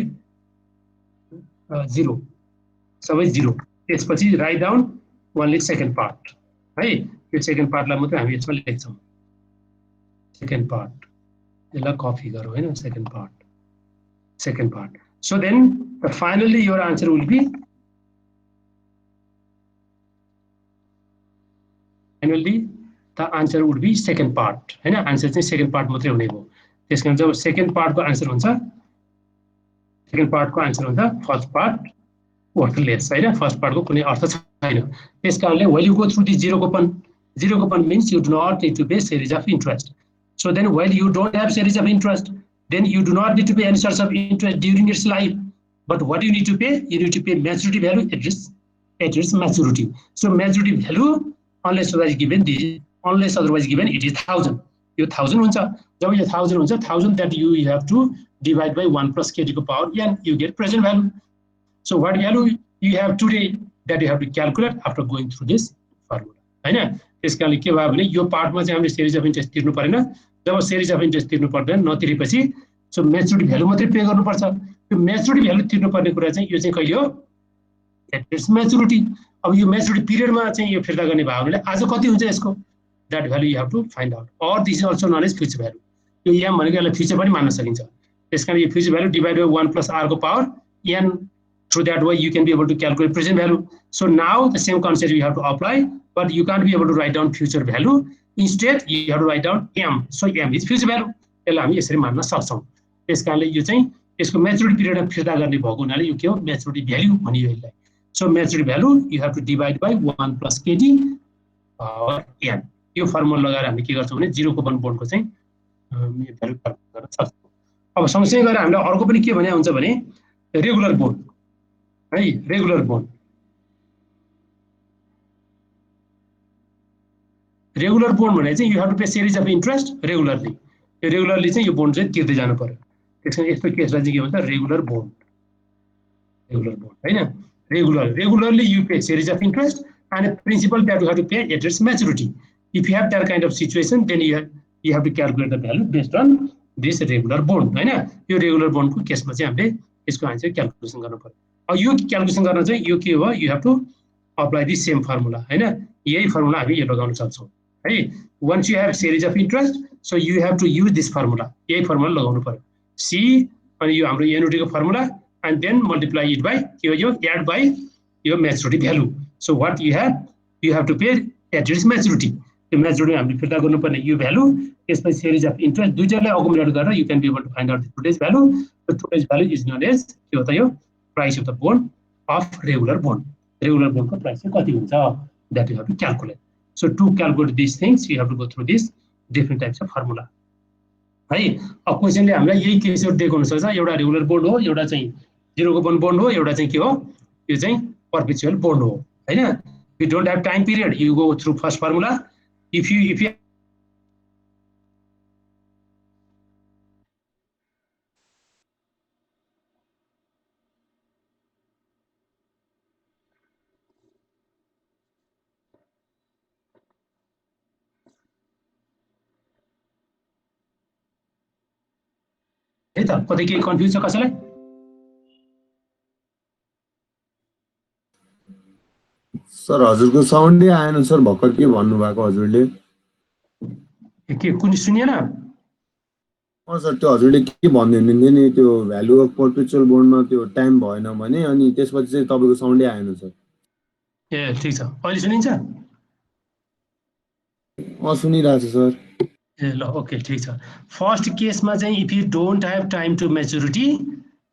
A: 0 सबै 0 त्यसपछि write down only second part है यो सेकेन्ड पार्टलाई मात्रै हामी यसमा लेख्छौं सेकेन्ड पार्ट यसलाई कपी गरौँ हैन second part so then finally your answer will be the answer would be second part हैन आन्सर चाहिँ सेकेन्ड पार्ट मात्रै हुने भयो त्यसकारण जब सेकेन्ड पार्टको आन्सर हुन्छ फर्स्ट पार्ट वर्थलेस हैन फर्स्ट पार्टको कुनै अर्थ छैन त्यसकारणले while you go through the zero coupon means you do not need to pay series of interest. So then while you don't have series of interest, then you do not need to pay any sorts of interest during its life. But what do you need to pay? You need to pay maturity value at its maturity. So maturity value unless otherwise given it is 1000. यो 1000 हुन्छ जब यो 1000 हुन्छ 1000 that you have to divide by 1 plus k to the power n you get present value. So what value you have today that you have to calculate after going through this formula हैन त्यसकारणले के भयो भने यो पार्टमा चाहिँ हामीले series of interest तिर्नु पर्दैन जब series of interest तिर्नु पर्दैन नतिरेपछि सो maturity value मात्रै पे गर्नुपर्छ यो maturity value तिर्नु पर्ने कुरा चाहिँ यो चाहिँ कहिले हो it's maturity अब यो maturity period मा चाहिँ यो फिर्ता गर्ने भयो भने आज कति हुन्छ यसको that value you have to find out or this is also known as future value यो m भनेको यसलाई future पनि मान्न सकिन्छ त्यसकारण यो future value divided by 1 plus r को power n through that way you can be able to calculate present value. So now the same concept you have to apply, but you can't be able to write down future value. Instead you have to write down m. So m is future value. यसलाई हामी यसरी मान्न सक्छौं त्यसकारणले यो चाहिँ यसको maturity पिरियडमा फिर्ता गर्ने भएको हुनाले यो के हो म्याच्युरिटी भ्यालु भनियो यसलाई so maturity value you have to divide by 1 plus KT n यो फर्मुला लगाएर हामी के गर्छौं भने जीरो कुपन बोन्डको चाहिँ भ्यालु क्याल्कुलेट गर्न सक्छौं अब सँगसँगै गरेर हामीले अर्को पनि के भने हुन्छ भने रेगुलर बोन्ड है रेगुलर बोन्ड भने चाहिँ you have to pay series of interest regularly यो रेगुलरली चाहिँ यो बोन्ड चाहिँ तिर्दै जानु पर्यो त्यसैले यस्तो केसलाई चाहिँ के भन्छ रेगुलर बोन्ड हैन regularly you pay series of interest and principal that you have to pay at its maturity. If you have that kind of situation, then you have to calculate the value based on this regular bond. है ना यो regular bond को केसमा चाहिँ हामीले यसको answer calculation गर्नु पर्यो अब यो क्याल्कुलेसन गर्न चाहिँ यो के हो you have to apply the same formula है ना यही फर्मुला हामी यो लगाउन सक्छौं है once you have series of interest so you have to use this formula यही फर्मुला लगाउनु पर्यो c अनि यो हाम्रो एनुटी को formula and then multiply it by के हो यो add by your maturity value. So what you have to pay at its maturity. The maturity हामीले फिर्ता गर्नुपर्ने यो भ्यालु त्यसपछि series of interest दुईटालाई accumulate गरेर you can be able to find out the today's value. The today's value is known as के हो त यो price of the bond of regular bond. Regular bond को price चाहिँ कति हुन्छ that you have to calculate. So to calculate these things you have to go through these different types of formula. है अब क्वेशनले हामीलाई यही केसहरु दिएको हुन सक्छ एउटा रेगुलर बोन्ड हो एउटा चाहिँ जीरो कुपन बोन्ड हो एउटा चाहिँ के हो यो चाहिँ perpetual bond हो हैन you don't have time period you go through first formula if you है त कतै के कन्फ्युज छ कसैलाई
E: सर हजुरको साउन्डै आएन सर भक्कर के भन्नु भएको हजुरले
A: के कुन सुनिएन
E: सर त्यो हजुरले के भन्दै हुनुहुन्थ्यो नि त्यो भ्यालु अफ परपेचुअल बोन्डमा त्यो टाइम भएन भने अनि त्यसपछि चाहिँ तपाईको साउन्डै आएन सर
A: ए ठीक छ अहिले सुनिन्छ
E: सुनिरहेछ सर
A: ए ल ओके ठीक छ फर्स्ट केसमा चाहिँ if you don't have time to maturity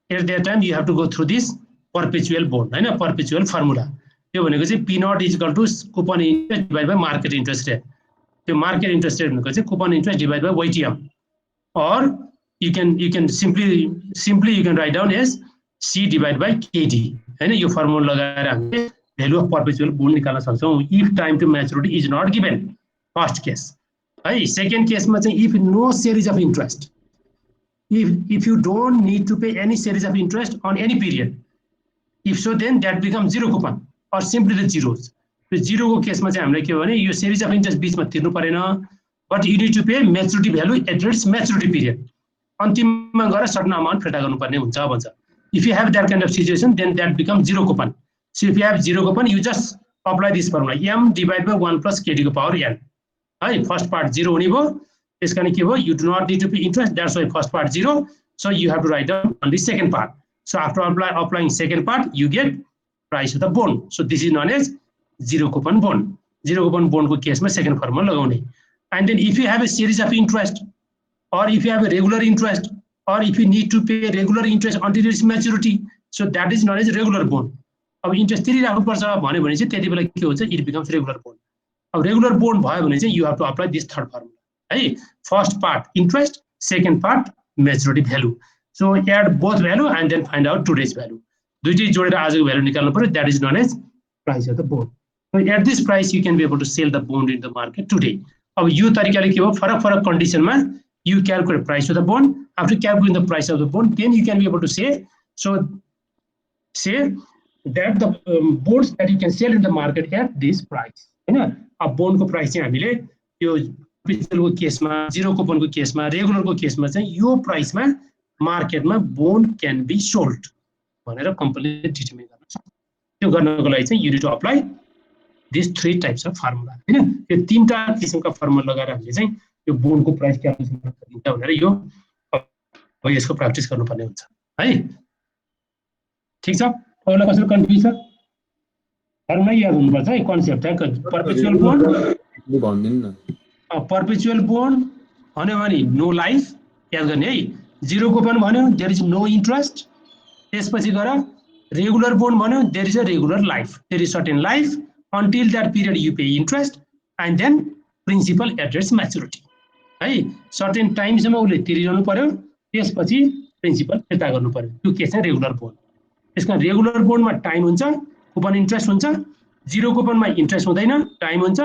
A: at that time you have to go through this perpetual bond हैन परपेचुअल फर्मुला त्यो भनेको चाहिँ p naught is equal to coupon interest divide by market interest rate त्यो market interest rate भनेको चाहिँ coupon interest divide by YTM or you can simply you can write down as c divided by kd हैन यो formula लगाएर हामीले value of perpetual bond निकाल्न सक्छौं if time to maturity is not given first case है second केसमा चाहिँ if no series of interest, if you don't need to pay any series of interest on any period, if so then that becomes zero coupon or simply the zeros. त्यो जिरोको केसमा चाहिँ हामीलाई के हो भने यो series of interest बीचमा तिर्नु परेन, but you need to pay maturity value at its maturity period. अन्तिममा गएर certain amount फिर्ता गर्नुपर्ने हुन्छ भन्छ. If you have that kind of situation, then that becomes zero coupon. So if you have zero coupon, you just apply this formula, m divided by 1 plus kd को power n. है first part 0 हुने भयो, त्यस कारण के भयो, you do not need to pay interest, that's why first part 0, so you have to write down on the second part. So after applying second part, you get price of the bond. So this is known as zero coupon bond. Zero coupon bond को केसमा second formula लगाउने. And then if you have a series of interest, or if you have a regular interest, or if you need to pay regular interest until its maturity, so that is known as regular bond. अब interest तिरिराख्नु पर्छ भन्यो भने चाहिँ त्यतिबेला के हुन्छ, it becomes regular bond. अब regular bond भयो भने चाहिँ you have to apply this third formula. है first part interest, second part maturity value. So add both value and then find out today's value. दुईटै जोडेर आजको भ्यालु निकाल्नु पर्यो, that is known as price of the bond. So at this price you can be able to sell the bond in the market today. अब यो तरिकाले के हो, फरक कन्डिसनमा you calculate price of the bond. After calculating the price of the bond, then you can be able to say that the bonds that you can sell in the market at this price. हैन, अब बोन्डको price चाहिँ हामीले यो पर्पेचुअलको केसमा, zero कुपनको केसमा, रेगुलरको केसमा चाहिँ यो प्राइसमा मार्केटमा बोन्ड क्यान बी सोल्ड भनेर कम्पनीले डिटर्मिन गर्न सक्छ. त्यो गर्नको लागि चाहिँ you need to apply this three types of formula. हैन, यो तीनटा किसिमका फर्मुला लगाएर हामीले चाहिँ यो बोन्डको प्राइस क्याल्कुलेसन गर्न सकिन्छ भनेर यो अब यसको प्र्याक्टिस गर्नुपर्ने हुन्छ है. ठीक छ, अरूलाई कसरी कन्फ्युज छ? फर्मुला याद हुनुपर्छ है, कन्सेप्ट है. पर्पेचुअल बोन्ड
E: भन्दिनु न,
A: पर्पेचुअल बोन्ड भन्यो भने नो लाइफ याद गर्ने है. जिरो कुपन भन्यो देयर इज नो इन्ट्रेस्ट. त्यसपछि गएर रेगुलर बोन्ड भन्यो there is a regular life, there is certain life until that period you pay interest and then principal at its maturity. है certain टाइमसम्म उसले तिरिरहनु पर्यो, त्यसपछि प्रिन्सिपल फिर्ता गर्नु पर्यो. त्यो के चाहिँ रेगुलर बोन्ड. त्यसमा रेगुलर बोन्डमा टाइम हुन्छ, कुपन इन्ट्रेस्ट हुन्छ. जिरो कुपनमा इन्ट्रेस्ट हुँदैन, टाइम हुन्छ.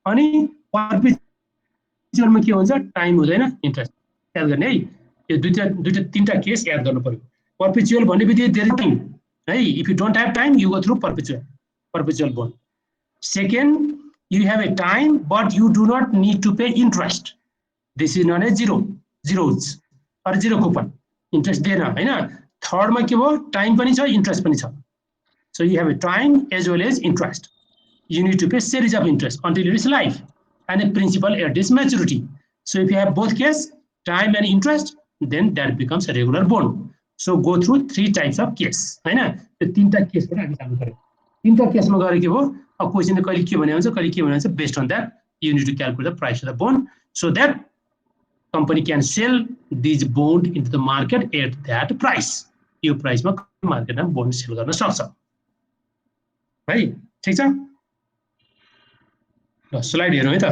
A: अनि पर्पेचुअलमा के हुन्छ, टाइम हुँदैन, इन्ट्रेस्ट. याद गर्ने है, यो दुईटा तीनटा केस याद गर्नु पर्यो. पर्पेचुअल भन्ने बित्तिकै देयर इज टाइम है. If you don't have time you go through perpetual bond. Second, you have a time but you do not need to pay interest. This is known as zeros or zero coupon. Interest दिएन हैन. थर्डमा के भयो, time पनि छ, interest पनि छ. So you have a time as well as interest. You need to pay series of interest until it is life and a principal at its maturity. So if you have both case, time and interest, then that becomes a regular bond. So go through three types of case हैन. त्यो तीनटा केसबाट हामी चालु गर्यौं. तीनटा केसमा गरे के भयो, अब क्वेशनले कहिले के भने हुन्छ, कहिले के भने हुन्छ, based on that you need to calculate the price of the bond so that company can sell these bond into the market at that price. यो प्राइसमा मार्केटमा बोन्ड सेल गर्न सक्छ है. ठीक छ, ल स्लाइड हेरौँ है त.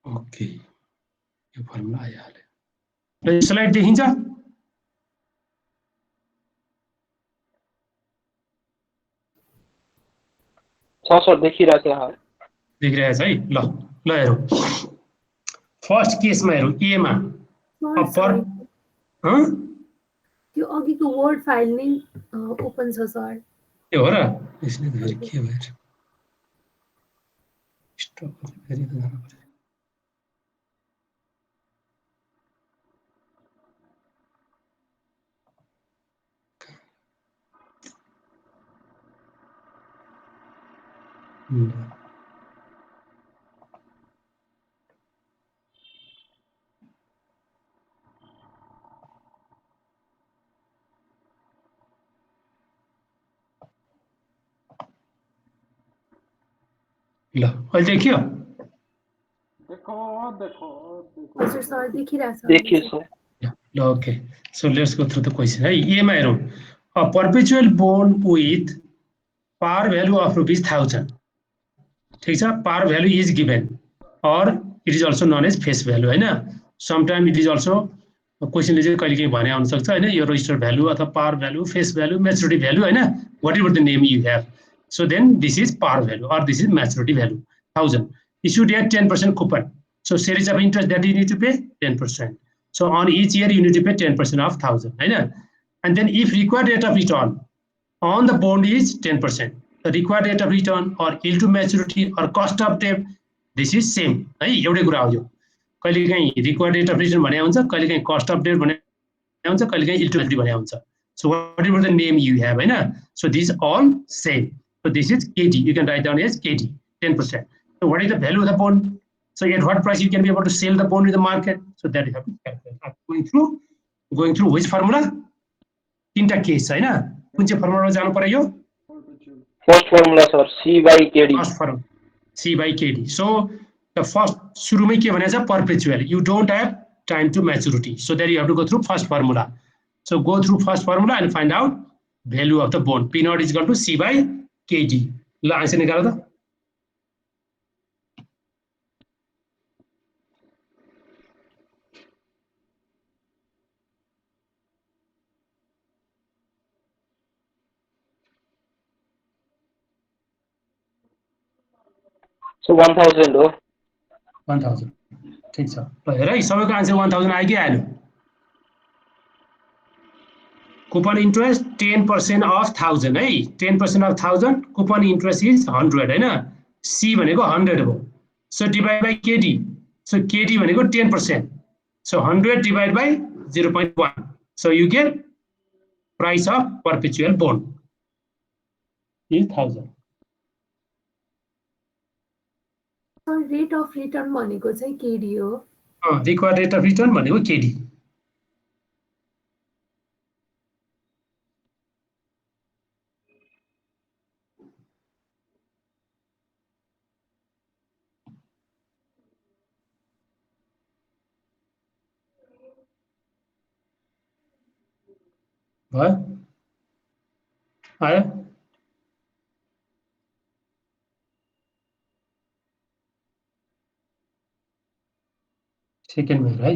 A: ओके, यो फर्मुला आइहाल्यो. ल स्लाइड देखिन्छ?
C: सर देखिरहेछ
A: है. ल हेरौँ. फर्स्ट केसमा हेरौँ, एमा
F: त्यो अघिको वर्ड फाइल नै ओपन छ सर.
A: त्यो हो र, यसले फेरि के भयो, स्टप फेरि त जानु पर्छ. ल अहिले देखियो?
F: हजुर सर देखिरहेछ.
C: देखियो सर.
A: ल okay, so let's go through the question है. एमा हेरौँ. A perpetual bond with par value of ₹1000. ठीक छ, par value is given or it is also known as face value हैन. समटाइम इट इज अल्सो, क्वेशनले चाहिँ कहिले काहीँ भने आउन सक्छ हैन, यो रजिस्टर भ्यालु अथवा par value, face value, maturity value हैन, whatever the name you have. So then this is par value or this is maturity value, 1000. Issued at 10% coupon. So series of interest that you need to pay 10%. So on each year you need to pay 10% of 1000. And then if required rate of return on the bond is 10%, the required rate of return or yield to maturity or cost of debt, this is same. एउटै कुरा हो यो. कहिलेकाहीँ required rate of return भने हुन्छ, कहिलेकाहीँ cost of debt भने हुन्छ, कहिलेकाहीँ yield to maturity भने हुन्छ. So whatever the name you have, so these all same. So this is KD. You can write down as KD, 10%. So what is the value of the bond? So at what price you can be able to sell the bond in the market? So that you have to calculate. Going through which formula? तीनटा case हैन, कुन चाहिँ फर्मुलामा जानु पर्यो?
C: First formula sir C by KD.
A: First formula C by KD. So the first सुरुमै के भनेछ perpetual. You don't have time to maturity. So there you have to go through first formula. So go through first formula and find out value of the bond. P naught is equal to C by KD. ल answer निकालो त.
C: So 1000 हो.
A: 1000. ठीक छ. ल हेर है सबैको आन्सर 1000 आयो कि आएन? Coupon interest 10% of 1000 है. 10% of 1000 coupon interest is 100 हैन. C भनेको 100 हो. So divide by KD. So KD भनेको 10%. So 100 divided by 0.1. So you get price of perpetual bond is 1000.
F: Rate of return भनेको चाहिँ केडी हो.
A: Required rate of return भनेको KD. भयो? आयो? सेकेन्ड मेरो है.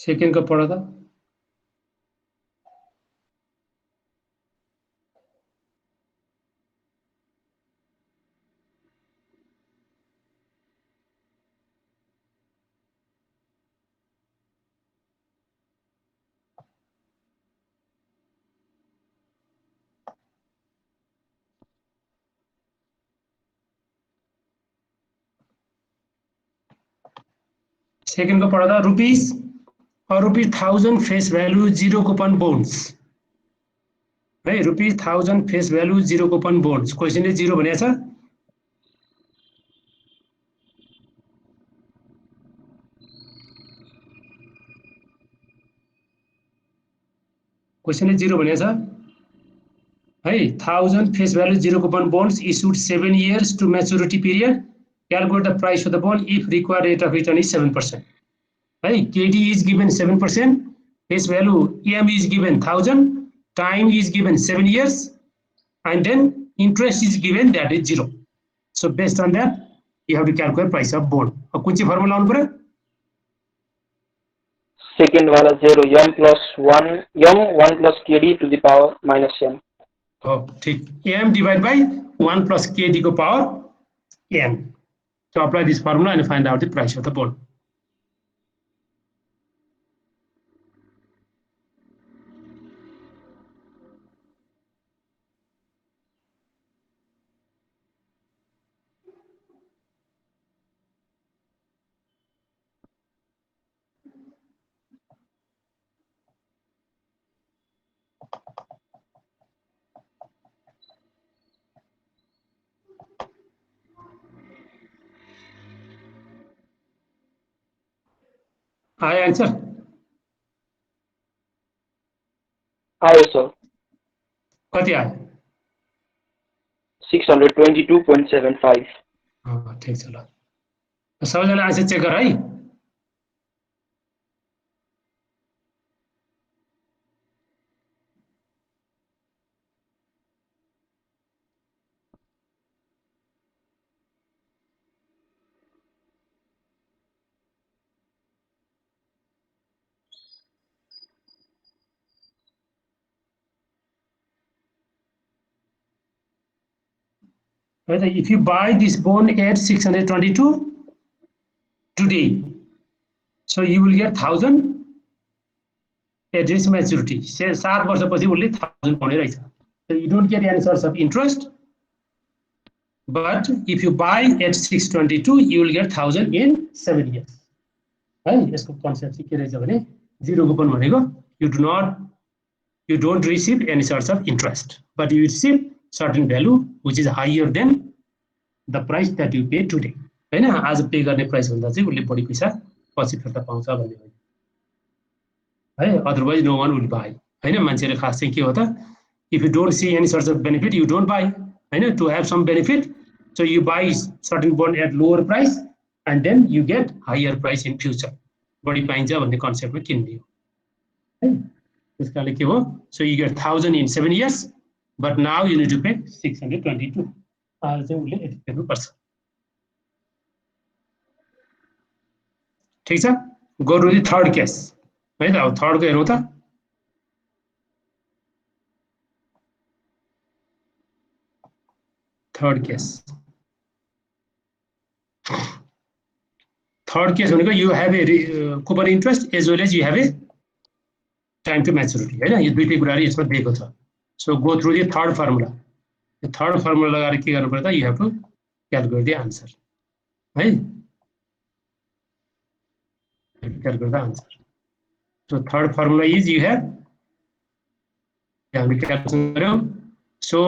A: सेकेन्डको पढ त. सेकेन्डको पढ त. Rupees 1000 face value 0 coupon bonds है. Rupees 1000 face value 0 coupon bonds. क्वेसनले 0 भनेको छ. क्वेसनले 0 भनेको छ है. 1000 face value 0 coupon bonds issued 7 years to maturity period. Calculate the price of the bond if required rate of return is 7%. Right? KD is given 7%, face value EM is given 1000, time is given 7 years, and then interest is given that is 0. So based on that, you have to calculate price of bond. अब कुन चाहिँ formula आउनु पर्यो?
C: Second वाला 0 m plus 1 plus KD to the power minus m.
A: Oh, ठीक. M divided by 1 plus KD को power m. So apply this formula and find out the price of the bond. आयो answer?
C: आयो sir.
A: कति आयो?
C: 622.75.
A: ठीक छ ल. सबैजना आन्सर चेक गर है. right? If you buy this bond at 622 today, so you will get 1000 at its maturity. Say 7 वर्षपछि उसले 1000 पाउने रहेछ. So you don't get any source of interest. But if you buy at 622, you will get 1000 in 7 years. है यसको concept चाहिँ के रहेछ भने जिरो कुपन भनेको you don't receive any source of interest, but you receive certain value which is higher than the price that you pay today. हैन आज pay गर्ने प्राइस भन्दा चाहिँ उले बढी पैसा पछि फिर्ता पाउँछ भन्ने हो है. Otherwise no one will buy. हैन मान्छेले खास चाहिँ के हो त, if you don't see any source of benefit you don't buy. हैन to have some benefit, so you buy certain bond at lower price and then you get higher price in future. बढी पाइन्छ भन्ने कन्सेप्टमा किन्ने हो है. त्यसकाले के हो, so you get 1000 in 7 years, but now you need to pay 622. आज चाहिँ उले यति तिर्नु पर्छ. ठीक छ. Go to the third case है त. अब थर्ड को हेरौँ त. थर्ड केस भनेको you have a coupon interest as well as you have a time to maturity. हैन यो दुईटै कुराहरु यसमा दिएको छ. So go through the third formula. The third formula लगाएर के गर्नु पर्छ, you have to calculate the answer. है calculate the answer. So third formula is you have calculation गर्यौं. So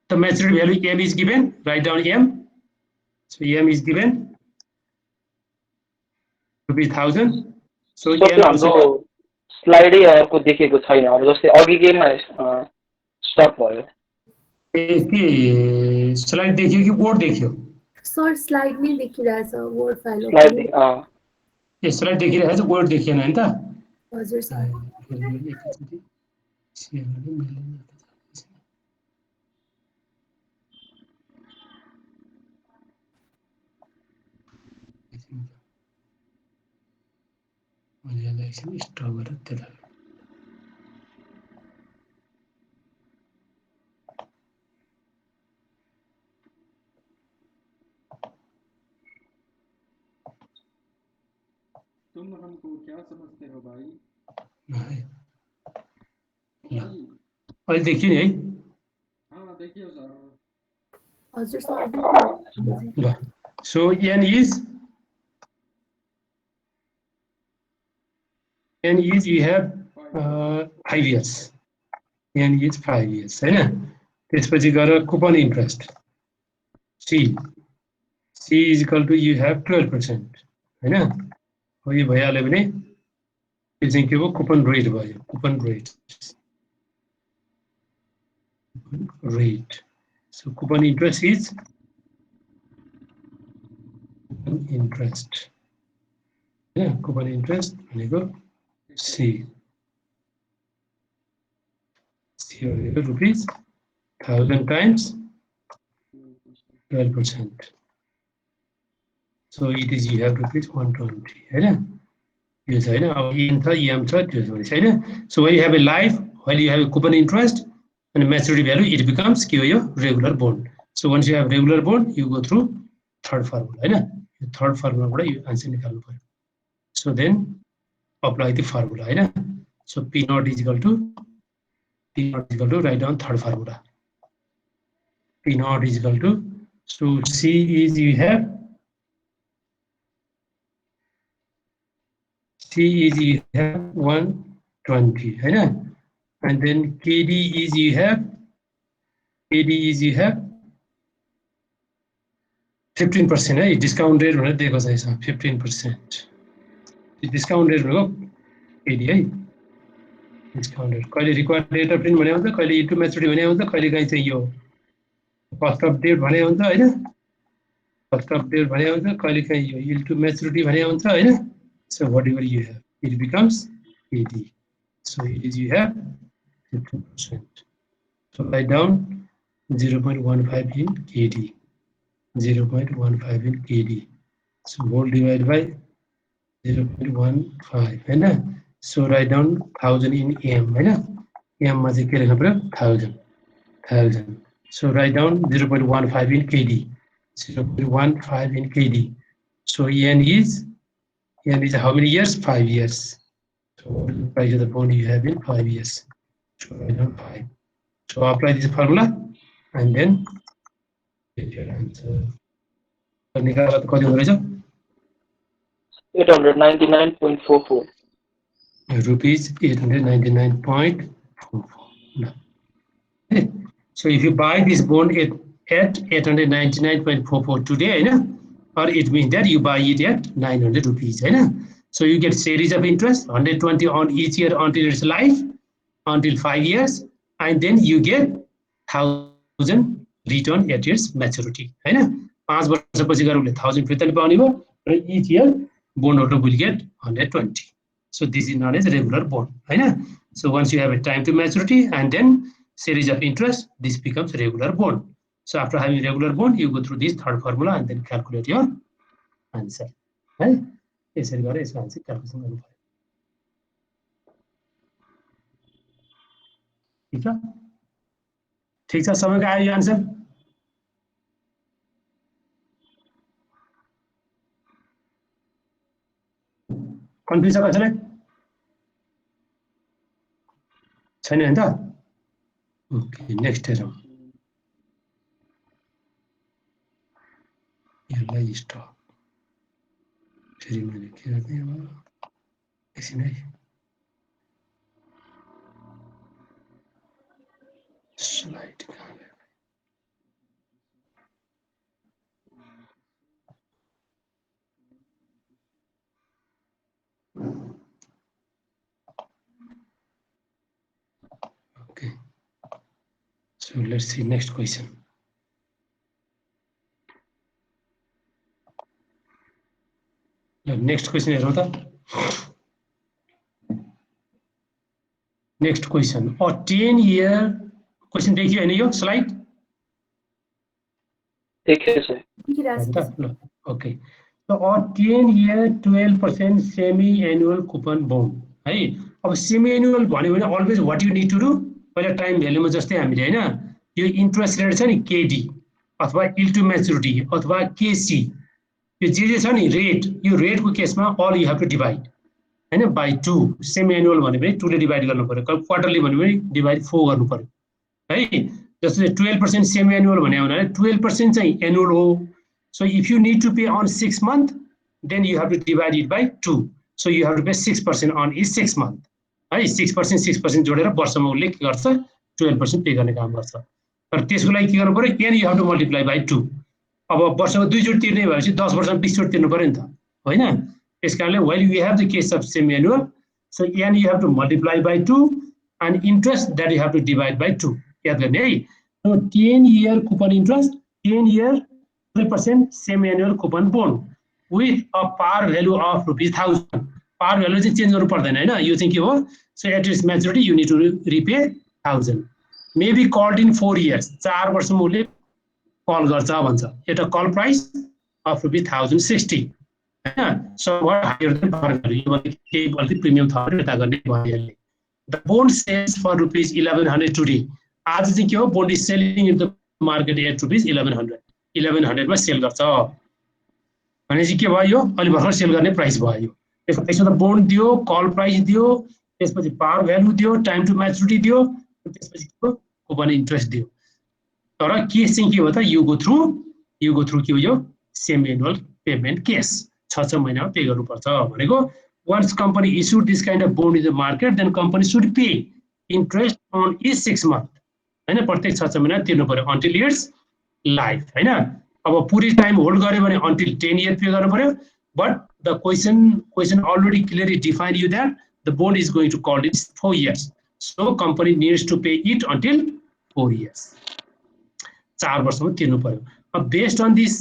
A: the maturity value m is given, write down m. So m is given to be 1000. So m also
C: स्लाइडै अर्को देखेको छैन. अब जस्तै अघिकैमा stop भयो.
A: के slide देखियो कि बोर्ड देखियो?
F: सर स्लाइड नै देखिरहेछ, वर्ड फाइल.
C: स्लाइड
A: ए स्लाइड देखिरहेछ, बोर्ड देखिएन हैन त?
F: हजुर सर.
A: स्टप गरेर त्यसलाई
B: तुम हमको क्या समझते हो भाई?
A: अहिले देखियो नि है?
B: हाँ देखियो सर.
F: हजुर sir.
A: So n is you have 5 years. n is 5 years हैन. त्यसपछि गएर coupon interest c is equal to you have 12% हैन. हो यो भइहाल्यो भने यो चाहिँ के हो, कुपन रेट भयो. Coupon rate. So coupon interest is interest. Yeah, coupon interest भनेको C भनेको rupees 1000 times 12%. So it is you have rupees 120 हैन. यो छ हैन. अब n छ m छ त्यो छ हैन. So when you have a life, when you have a coupon interest and maturity value, it becomes के हो यो regular bond. So once you have regular bond, you go through third formula हैन. यो third formula बाट यो answer निकाल्नु पर्यो. So then apply the formula हैन. So p naught is equal to write down third formula. P naught is equal to, so c is you have 120 हैन. And then KD is you have 15% है. Discount rate भनेर दिएको छ यसमा 15%. Discount rate भनेको KD है. Discount rate कहिले required rate of return भने हुन्छ, कहिले इन्टु म्याच्युरिटी भने हुन्छ, कहिले काहीँ चाहिँ यो कस्ट अफ डेट भने हुन्छ हैन. कस्ट अफ डेट भने हुन्छ, कहिले काहीँ यो यील्ड टु म्याच्युरिटी भने हुन्छ हैन. So whatever you have, it becomes KD. So it is you have 15%. So write down 0.15 in KD. 0.15 in KD. So whole divided by 0.15 हैन. So write down 1000 in M हैन. M मा चाहिँ के लेख्नु पर्यो 1000. So write down 0.15 in KD. 0.15 in KD. So N is how many years? 5 years. So what is the price of the bond you have in 5 years? So write down 5. So apply this formula and then get your answer. निकाल्दा कति हुँदो रहेछ?
C: 899.44.
A: Rupees 899.44. So if you buy this bond at 899.44 today, or it means that you buy it at 900 rupees. So you get series of interest, 120 on each year until its life, until 5 years, and then you get 1000 return at its maturity. 5 वर्षपछि गरौँले 1000 फिर्ता पाउने भयो र each year bond holder will get 120. So this is known as regular bond. So once you have a time to maturity and then series of interest, this becomes regular bond. So after having regular bond, you go through this third formula and then calculate your answer. यसरी गरेर यसको answer calculation गर्नु पर्यो. ठीक छ सबैको आयो यो आन्सर? कन्फ्युज छ कसैलाई? छैन हैन त? ओके नेक्स्ट हेरौँ. यसलाई स्टप फेरि मैले के गर्ने अब एकछिन है. स्लाइड कहाँ गयो? Okay, so let's see next question. Next question हेरौँ त. Next question. A 10-year question देखियो हैन यो स्लाइड?
C: देखियो sir.
A: Okay. So a 10-year 12% semi-annual coupon bond. है अब semi-annual भन्यो भने always what you need to do? पहिला टाइम भ्यालुमा जस्तै हामीले हैन यो इन्ट्रेस्ट रेट छ नि KD अथवा yield to maturity अथवा KC यो जे छ नि रेट यो रेटको केसमा all you have to divide हैन by 2. सेमी एनुअल भने पनि 2 ले डिवाइड गर्नु पर्यो. क्वार्टरली भने पनि डिवाइड 4 गर्नु पर्यो है. जस्तै 12% सेमी एनुअल भन्यो भने 12% चाहिँ एनुअल हो. So if you need to pay on 6 month, then you have to divide it by 2. So you have to pay 6% on each 6 month. है 6% जोडेर वर्षमा उसले के गर्छ 12% पे गर्ने काम गर्छ. तर त्यसको लागि के गर्नु पर्यो? n you have to multiply by 2. अब वर्षमा 2 चोटि तिर्ने भएपछि 10 वर्षमा 20 चोटि तिर्नु पर्यो नि त हैन. त्यसकारणले while we have the case of semi annual, so n you have to multiply by 2 and interest that you have to divide by 2. याद गर्ने है. So 10-year coupon interest, 10-year 12% semi-annual coupon bond with a par value of ₹1000. Par value चाहिँ change गर्नु पर्दैन हैन. यो चाहिँ के हो? So at its maturity you need to repay 1000. Maybe called in 4 years. 4 वर्षमा उसले कल गर्छ भन्छ. At a call price of ₹1060. Somewhat higher than par value. यो भने प्रिमियम थपेर यता गर्ने भइहाल्यो. The bond sells for ₹1100 today. आज चाहिँ के हो? Bond is selling in the market at ₹1100. 1100 मा सेल गर्छ भनेपछि के भयो? यो अलि भर्खर सेल गर्ने प्राइस भयो. त्यसपछि त बोन्ड दियो, कल प्राइस दियो, त्यसपछि पावर भ्यालु दियो, टाइम टु म्याचुरिटी दियो, त्यसपछि कुपन इन्ट्रेस्ट दियो. तर केस चाहिँ के हो त? यु गो थ्रु के हो यो सेमी एनुअल पेमेन्ट केस. 6 महिनामा पे गर्नुपर्छ भनेको. once company issued this kind of bond in the market, then company should pay interest on each 6 month. हैन प्रत्येक 6 महिना तिर्नु पर्यो until its life. हैन अब पुरै टाइम होल्ड गर्यो भने until 10 year पे गर्नु पर्यो. But the question already clearly defined you that the bond is going to call it 4 years. So company needs to pay it until 4 years. 4 वर्षमा तिर्नु पर्यो. Based on this,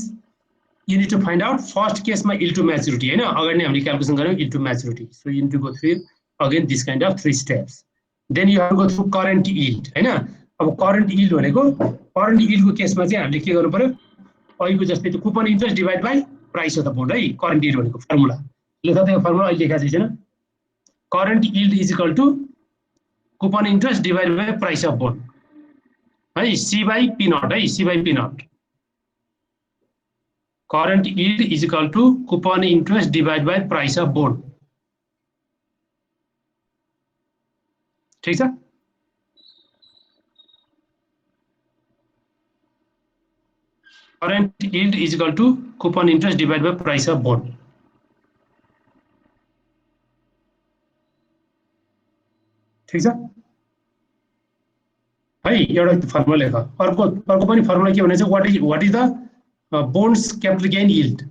A: you need to find out first case my yield to maturity. हैन अगाडि नै हामीले calculation गर्यौ yield to maturity. So you need to go through again this kind of 3 steps. Then you have to go through current yield. हैन अब current yield भनेको current yield को केसमा चाहिँ हामीले के गर्नु पर्यो? अहिलेको जस्तै त्यो coupon interest divide by price of the bond है. करेन्ट यिल्ड भनेको फर्मुला लेख्दा त्यो फर्मुला अहिले लेखा छैन. Current yield is equal to coupon interest divide by price of bond है C by P naught है C by P naught current yield is equal to coupon interest divided by price of bond ठीक छ current yield is equal to coupon interest divided by price of bond ठीक छ है एउटा formula लेख अर्को पनि फर्मुला के भनेछ what is the bonds capital gain yield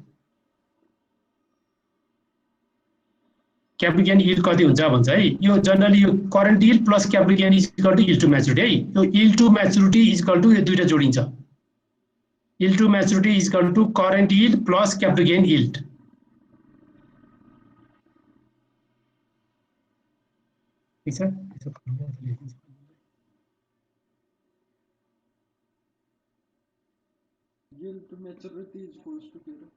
A: capital gain yield कति हुन्छ भन्छ है यो जनरली यो current yield plus capital gain is equal to yield to maturity है यो yield to maturity is equal to यो दुईटा जोडिन्छ yield to maturity is equal to current yield plus capital gain yield ठीक छ
B: Yield to maturity is equals to zero.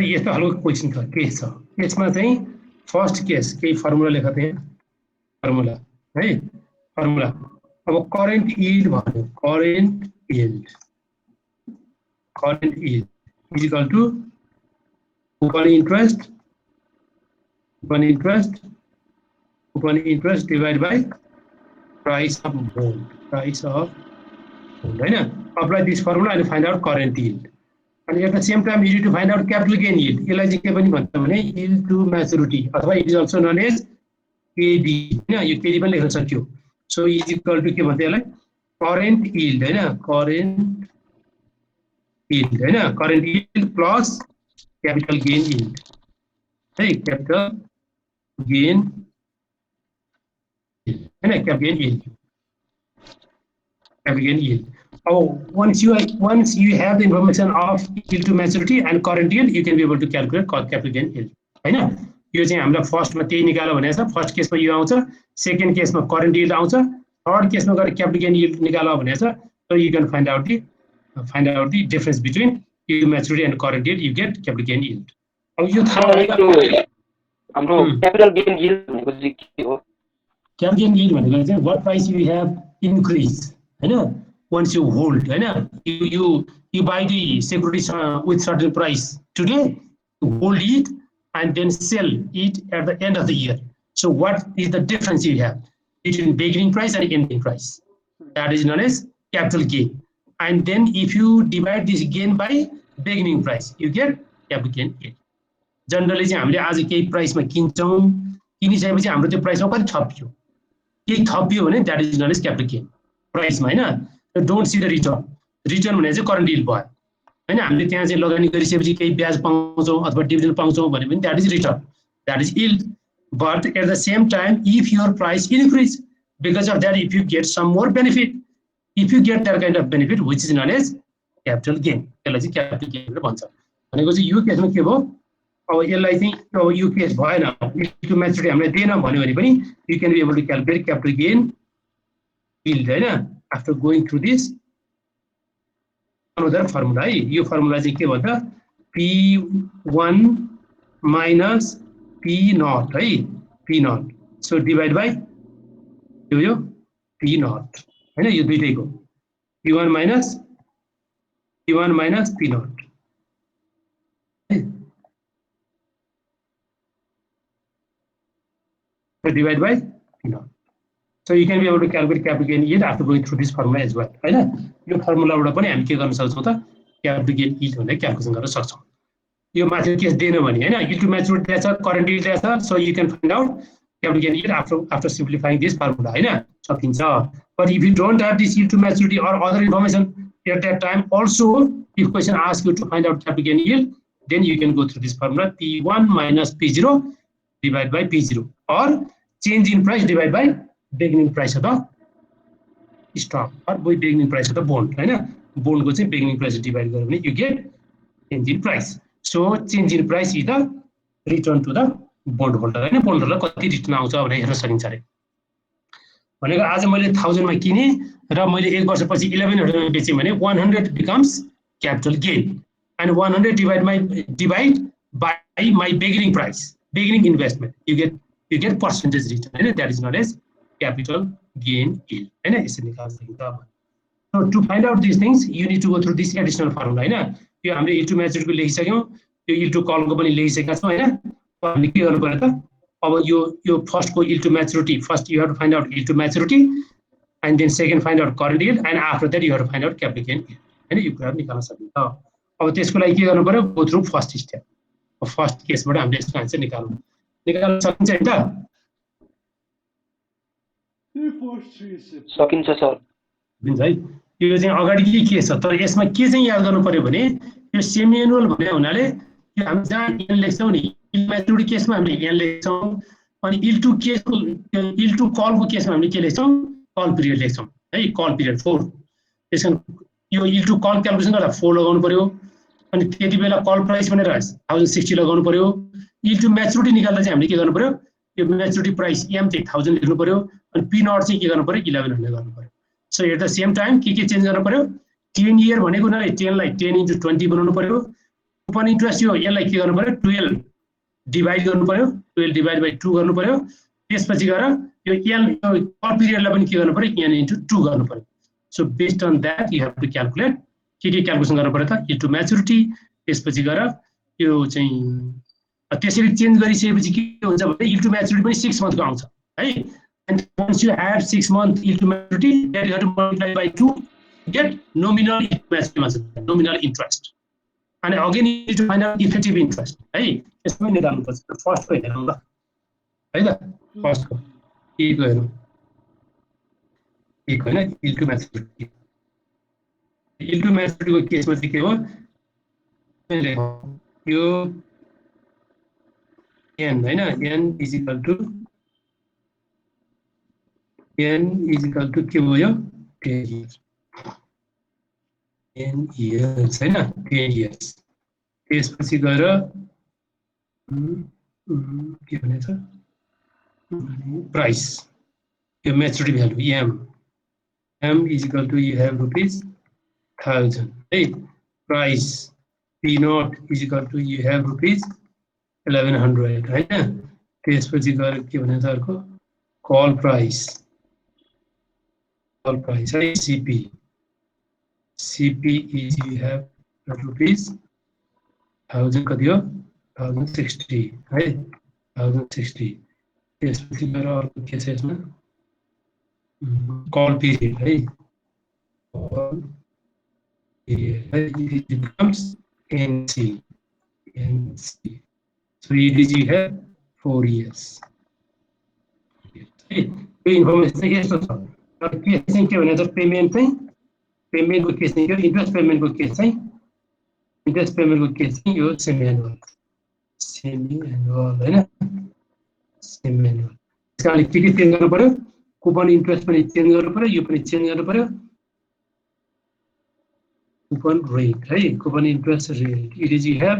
A: यस्तो खालको question छ केस छ यसमा चाहिँ फर्स्ट केस केही फर्मुला लेख त्यहाँ फर्मुला है फर्मुला अब करेन्ट यील्ड भन्यो current yield is equal to coupon interest divide by price of bond हैन apply this formula and find out current yield and at the same time you need to find out capital gain yield यसलाई चाहिँ के पनि भन्छ भने yield to maturity अथवा it is also known as KD हैन यो KD पनि लेख्न सक्यो so is equal to के भन्छ यसलाई current yield हैन current yield plus capital gain yield है capital gain yield once you have the information of yield to maturity and current yield you can be able to calculate capital gain yield हैन यो चाहिँ हामीलाई फर्स्टमा त्यही निकाल्नु भनेको छ फर्स्ट केसमा यो आउँछ सेकेन्ड केसमा करेन्ट यील्ड आउँछ थर्ड केसमा गएर क्यापिटल गेन यील्ड निकाल्नु भनेको छ so you can find out the difference between yield to maturity and current yield you get capital gain yield अब यो थाहा
C: हाम्रो क्यापिटल गेन यील्ड भनेको चाहिँ के हो
A: capital gain yield भनेको चाहिँ what price you have increase हैन once you hold you buy the securities with certain price today you hold it and then sell it at the end of the year so what is the difference you have between beginning price and ending price that is known as capital gain and then if you divide this gain by beginning price you get capital gain yield generally चाहिँ हामीले आज केही प्राइसमा किन्छौं किनिसकेपछि हाम्रो त्यो प्राइसमा कति थपियो केही थपियो भने that is known as capital gain प्राइसमा हैन don't see the return भने चाहिँ current yield भयो हैन हामीले त्यहाँ चाहिँ लगानी गरिसकेपछि केही ब्याज पाउँछौं अथवा डिभिडेन्ड पाउँछौं भने पनि that is return that is yield but at the same time if your price increase because of that if you get some more benefit if you get that kind of benefit which is known as capital gain त्यसलाई चाहिँ capital gain भन्छ भनेको चाहिँ यो केसमा के भयो अब यसलाई चाहिँ अब यो केस भएन yield to maturity हामीले दिएन भन्यो भने पनि you can be able to calculate capital gain yield हैन after going through this another formula है यो फर्मुला चाहिँ के भन्छ P1 minus P0 है P0 so divide by यो P0 हैन यो दुईटैको P1 minus P0 so divide by P0 so you can be able to calculate capital gain yield after going through this formula as well हैन यो फर्मुलाबाट पनि हामी के गर्न सक्छौं त capital gain yield भनेर क्याल्कुलेसन गर्न सक्छौं यो माथि केस दिएन भने हैन yield to maturity दिएछ current yield दिएछ so you can find out capital gain yield after simplifying this formula हैन सकिन्छ but if you don't have this yield to maturity or other information at that time also if question asks you to find out capital gain yield then you can go through this formula P1 minus P0 divided by P0 or change in price divided by beginning price of the stock or beginning price of the bond हैन बोन्डको चाहिँ beginning price divide गर्यो भने you get change in price so change in price is the return to the bond holder हैन bond holder कति return आउँछ भनेर हेर्न सकिन्छ रे भनेको आज मैले 1000 मा किने र मैले 1 वर्षपछि 1100 मा बेचे भने 100 becomes capital gain and 100 divide by my beginning price beginning investment you get percentage return and that is known as capital gain yield and यसरी निकाल्न सकिन्छ so to find out these things you need to go through this additional formula हैन यो हामीले yield to maturity को लेखिसक्यौ यो yield to call को पनि लेखिसकेका छौं हैन हामीले के गर्नु पर्यो त अब यो फर्स्ट को yield to maturity first you have to find out yield to maturity and then second find out current yield and after that you have to find out capital gain yield हैन यो कुरा निकाल्न सकिन्छ अब त्यसको लागि के गर्नु पर्यो go through first step first केसबाट हामीले यसको आन्सर निकाल्न सकिन्छ हैन त
C: सकिन्छ सर
A: हुन्छ है यो चाहिँ अगाडि के छ तर यसमा के चाहिँ याद गर्नु पर्यो भने यो सेमी एनुअल भन्ने हुनाले यो हामी जहाँ एन लेख्छौं नि म्याच्युरिटी केसमा हामीले एन लेख्छौं अनि इल टु केसको इल टु कलको केसमा हामीले के लेख्छौं कल पिरियड लेख्छौं है कल पिरियड 4 त्यसैले यो इल टु कल क्याल्कुलेसन गर्दा 4 लगाउनु पर्यो अनि त्यति बेला कल प्राइस भनेर 1060 लगाउनु पर्यो इल टु म्याच्युरिटी निकाल्दा चाहिँ हामीले के गर्नु पर्यो यो म्याच्युरिटी प्राइस एम चाहिँ 1000 लेख्नु पर्यो अनि पी नट चाहिँ के गर्नु पर्यो 1100 गर्नु पर्यो so at the same time के चेन्ज गर्नु पर्यो 10 इयर भनेको नै 10 लाई 10 * 20 बनाउनु पर्यो कुपन इन्ट्रेस्ट यो यसलाई के गर्नु पर्यो 12 डिवाइड गर्नु पर्यो 12 डिवाइड बाइ 2 गर्नु पर्यो त्यसपछि गएर यो एल कल पिरियडलाई पनि के गर्नु पर्यो एन * 2 गर्नु पर्यो So based on that, you have to calculate के क्याल्कुलेसन गर्नु पर्यो त yield to maturity त्यसपछि गएर यो चाहिँ त्यसरी चेन्ज गरिसकेपछि के हुन्छ भने yield to maturity पनि 6 month को आउँछ है and once you have 6 month yield to maturity that you have to multiply by 2 get nominal nominal interest and again you need to find out effective interest है यसमा निकाल्नु पर्छ first को हेरौँ ल है त फर्स्ट को के को हेरौँ एक हैन yield to maturity yield to maturity को केसमा चाहिँ के हो यो n हैन n is equal to के भयो 10 years हैन 10 years त्यसपछि गएर के भन्छ प्राइस यो maturity value m is equal to you have rupees 1000 right price p naught is equal to you have rupees 1100 right त्यसपछि गएर के भन्छ अर्को call price है cp is you have rupees 1000 कति हो 1060 है 1060 त्यसपछि गएर अर्को के छ यसमा call period है call period it becomes NC so you have 4 years है यो इन्फर्मेसन चाहिँ यस्तो छ तर के चाहिँ के भने त पेमेन्टको केस चाहिँ के इन्ट्रेस्ट पेमेन्टको केस चाहिँ यो सेमी एनुअल हैन सेमी एनुअल त्यसकारणले के चेन्ज गर्नु पर्यो कुपन इन्ट्रेस्ट पनि चेन्ज गर्नु पर्यो यो पनि चेन्ज गर्नु पर्यो कुपन रेट है coupon interest rate it is you have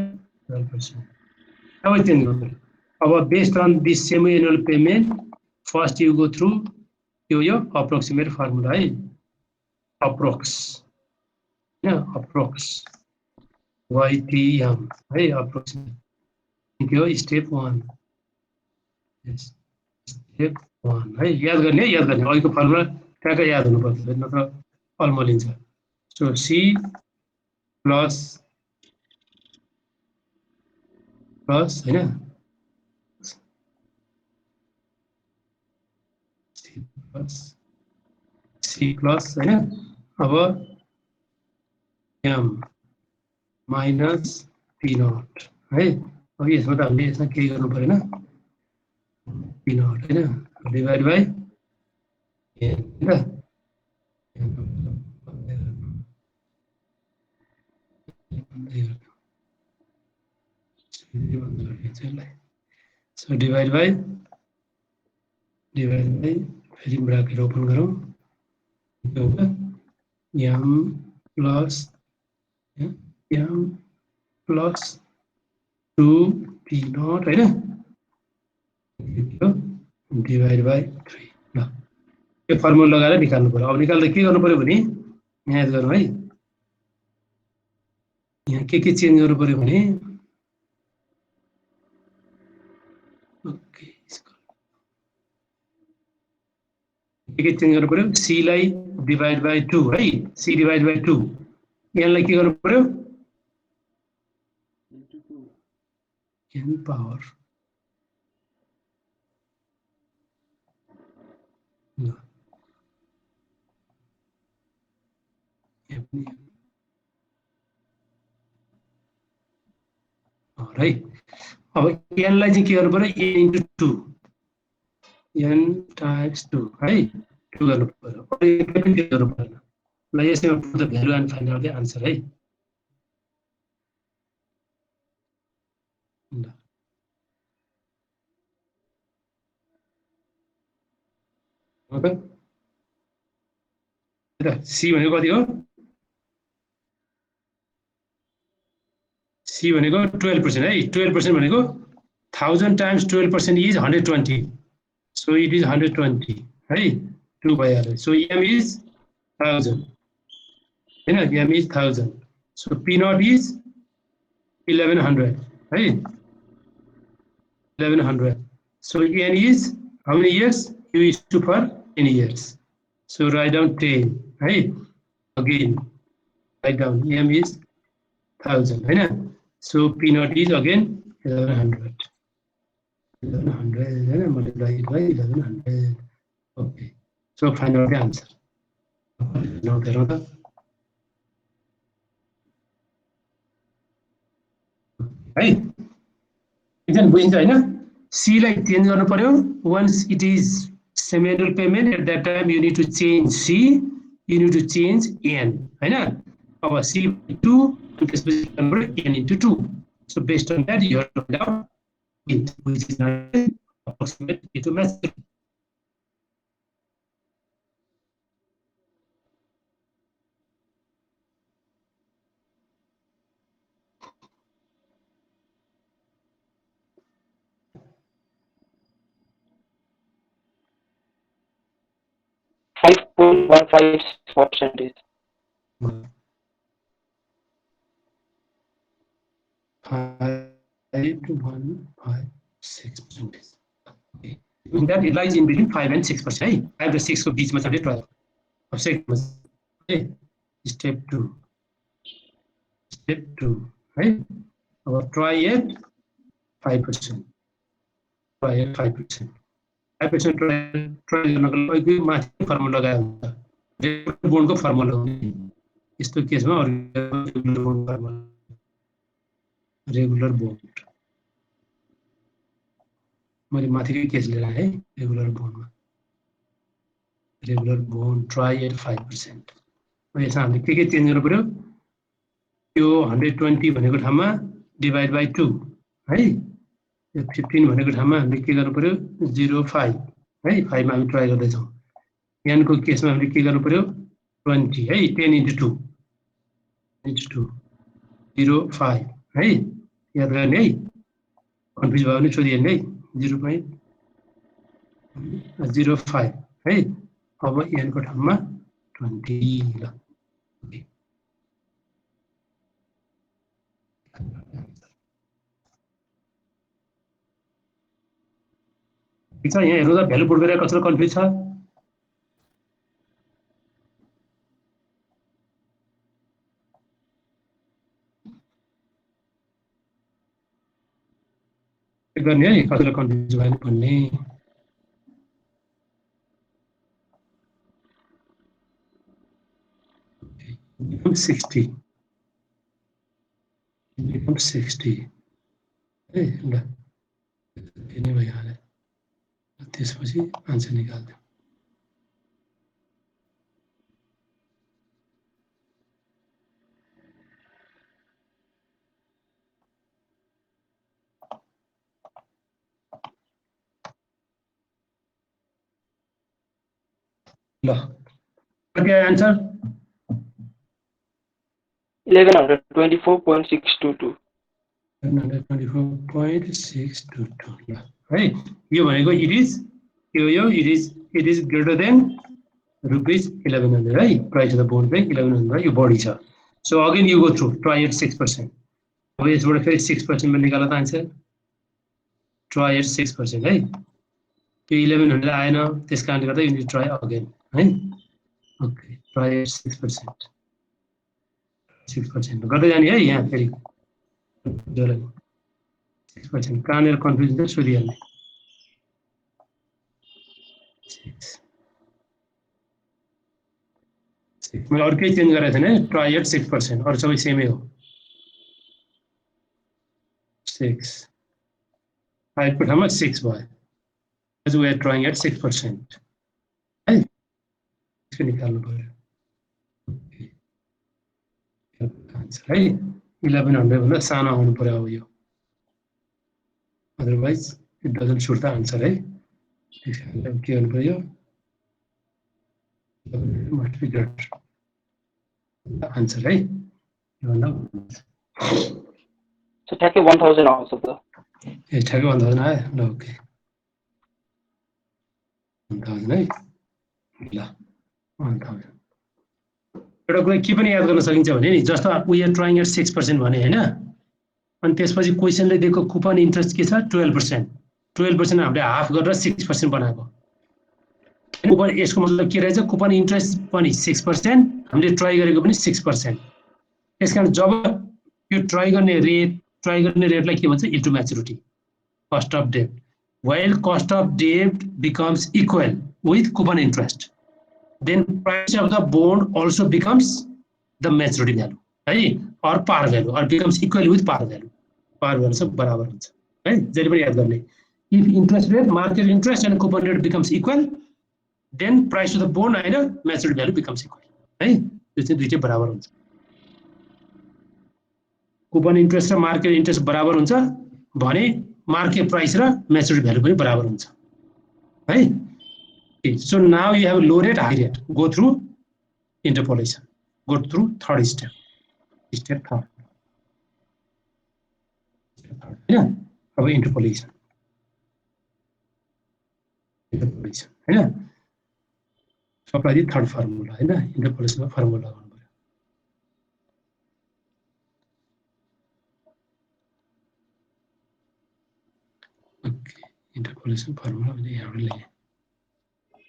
A: 12% अब चेन्ज गर्नु पर्यो अब based on this semi annual payment first you go through यो अप्रोक्सिमेट फर्मुला है अप्रोक्स YTM है अप्रोक्सिमेट के हो स्टेप 1 स्टेप 1 है याद गर्ने अहिलेको फर्मुला ट्याक्क याद हुनुपर्छ नत्र अल्मलिन्छ सो C प्लस हैन C प्लस हैन अब M माइनस P नॉट है अब यसमा त हामीले यसमा के गर्नु परेन P नॉट हैन डिवाइड बाइ हैन so divide by फिर ब्रैकेट ओपन करो m plus m plus 2p naught हैन डिभाइड बाइ 3 ल यो फर्मुला लगाएर निकाल्नु पर्यो अब निकाल्दा के गर्नु पर्यो भने यहाँ याद गर्नु है यहाँ के चेन्ज गर्नु पर्यो भने ओके के चेन्ज गर्नु पर्यो c लाई डिभाइड बाइ 2 है c डिभाइड बाइ 2 यसलाई के गर्नु पर्यो
B: into 2.
A: n पावर ल है अब n लाई चाहिँ के गर्नु पर्यो a into 2 n times 2 है 2 गर्नु पर्यो अरु केही पनि गर्नु पर्दैन ल यसैमा put the value and find out the answer है ल ओके c भनेको कति हो c भनेको 12% है 12% भनेको 1000 times 12% is 120 so it is 120 है 2 भइहाल्यो so m is 1000 हैन m is 1000 so p naught is 1100 है 1100 so n is how many years u is 2 for 10 years so write down 10 है again write down m is 1000 हैन so p naught is again 1100 1100 multiplied by 1100 okay so find out the answer now there are है एकजना बुझिन्छ हैन c लाई change गर्नु पर्यो once it is semi annual payment at that time you need to change c you need to change n हैन अब c 2 and त्यसपछि convert n into 2 so based on that you have to find out it which is approximately to match
C: 5.15%.
A: 5.156%. Okay. That it lies in between 5 and 6%. Hey, 5 to 6 को बीच में चले 12. अब okay. Step 2. Step 2. Right? Or try at 5%. Try at 5%. 5% try गर्नको लागि माथि formula लगायो हुन्छ रेगुलर बोन्डको फर्मुला हो यस्तो केसमा regular bond formula regular bond मैले माथिकै केस लिएर आए रेगुलर बोन्ड ट्राई एट 5% यसमा हामीले के चेन्ज गर्नु पर्यो यो 120 भनेको ठाउँमा डिभाइड बाइ 2 है 15 भनेको ठाउँमा हामीले के गर्नु पर्यो 0.5 है 5 मा हामी ट्राई गर्दै छौं n को केसमा हामीले के गर्नु पर्यो 20 है 10 into 2 0.5 है याद गर्ने है कन्फ्युज भयो भने सोधिहाल्नु है 0.05 है अब n को ठाउँमा 20 ल ठीक छ यहाँ हेर्नु त भ्यालु पुट गरेर कसरी कन्फ्युज छ गर्ने है कसैलाई कन्फ्युज भयो भन्ने become 60 है ल यिनै भइहाल्यो त्यसपछि आन्सर निकाल्दियौ ल कति आयो आन्सर
C: 1124.622
A: 124.622 है यो भनेको it is greater than rupees 1100 है प्राइस अफ द बोन्ड पे 1100 यो बढी छ so again you go through try at 6% अब यसबाट फेरि 6% मा निकाल्दा त आन्सर ट्राई एट 6% है यो 1100 आएन त्यसकारणले गर्दा यु निड ट्राई अगेन है ओके ट्राई एट 6% 6% गर्दै जाने है यहाँ फेरि 6% कहाँनिर कन्फ्युजन छ सोधिहाल्ने 6 मैले अरू केही चेन्ज गरेको छैन है ट्राई एट 6% अरू सबै सेमै हो 6 5 को ठाउँमा 6 भयो वी आर ट्राइङ एट 6% है यसको निकाल्नु पर्यो आन्सर है 1100 भन्दा सानो आउनु पर्यो अब यो otherwise it doesn't suit the answer है त्यसकारण के गर्नु पर्यो मस्ट बी ग्रेटर आन्सर है योभन्दा
C: सो ठ्याक्कै 1000 आउँछ त
A: ए ठ्याक्कै 1000 आयो ल ओके 1000 है ल 1000 एउटा कुरा के पनि याद गर्न सकिन्छ भने नि जस्तो वी आर ट्राइङ एट 6% भने हैन अनि त्यसपछि क्वेशनले दिएको कुपन इन्ट्रेस्ट के छ 12% 12% हामीले हाफ गरेर 6% बनाएको कुपन यसको मतलब के रहेछ कुपन इन्ट्रेस्ट पनि 6% हामीले ट्राई गरेको पनि 6% त्यसकारण जब यो ट्राई गर्ने रेटलाई के भन्छ into maturity cost of debt while cost of debt becomes equal with coupon interest then price of the bond also becomes the maturity value है or par value or becomes equal with par value सब बराबर हुन्छ है जहिले पनि याद गर्ने if interest rate market interest and coupon rate becomes equal then price of the bond and maturity value becomes equal है यो चाहिँ दुईटै बराबर हुन्छ कुपन इन्ट्रेस्ट र मार्केट इन्ट्रेस्ट बराबर हुन्छ भने मार्केट प्राइस र म्याच्युरिटी भ्यालु पनि बराबर हुन्छ है so now you have low rate high rate go through interpolation go through third step third हैन अब इन्टरपोलेसन हैन सबलाई थर्ड फर्मुला हैन इन्टरपोलेसनको फर्मुला गर्नु पर्यो ओके इन्टरपोलेसन फर्मुला भने यहाँबाट लेखेँ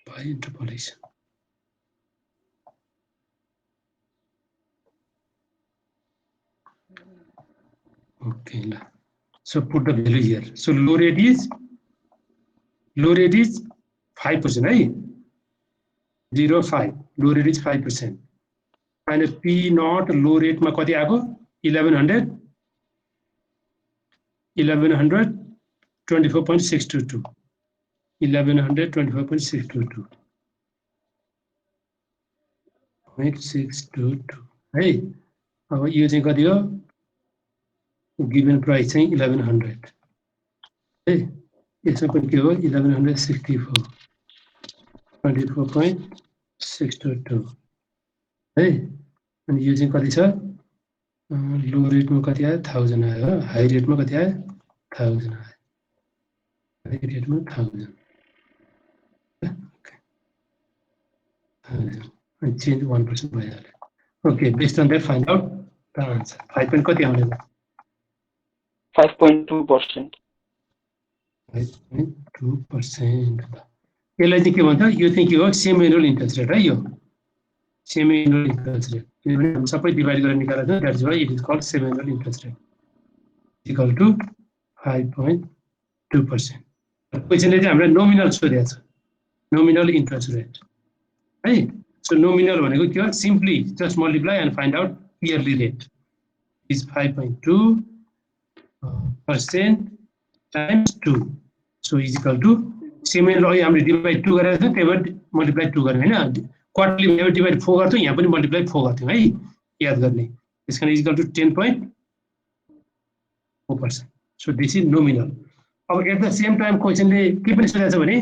A: by interpolation okay so put the value here so low rate is 5% right 0.5 low rate is 5% and P naught low rate ma kati aako 1100 24.622 1124.622 है अब यो चाहिँ कति हो गिवन प्राइस चाहिँ 1100 है यसमा पनि के हो 1164 24.622 है अनि यो चाहिँ कति छ लो रेटमा कति आयो 1000 आयो हाई रेटमा कति आयो 1000 आयो हाई रेटमा 1000 and change 1% by that. Okay, based on that, find out the answer. 5 point kati aउने
C: 5.2%.
A: 5.2%. यसलाई चाहिँ के भन्छ यो चाहिँ के हो सेमी एनुअल इन्ट्रेस्ट रेट है यो सेमी एनुअल इन्ट्रेस्ट रेट किनभने हामी सबै डिभाइड गरेर निकालेको छ that's why it is called semi annual interest rate equal to 5.2%. क्वेशनले चाहिँ हामीलाई नोमिनल सोधेको छ नोमिनल इन्ट्रेस्ट रेट है so nominal भनेको के हो simply just multiply and find out yearly rate is 5.2% times 2 so is equal to semi annual हामीले डिवाइड 2 गरेर चाहिँ त्यही भएर मल्टिप्लाई 2 गर्ने हैन क्वार्टरली हामीले डिवाइड 4 गर्थ्यौ यहाँ पनि मल्टिप्लाई 4 गर्थ्यौ है याद गर्ने त्यसकारण is equal to 10.4% so this is nominal अब एट द सेम टाइम क्वेशनले के पनि सोधेको छ भने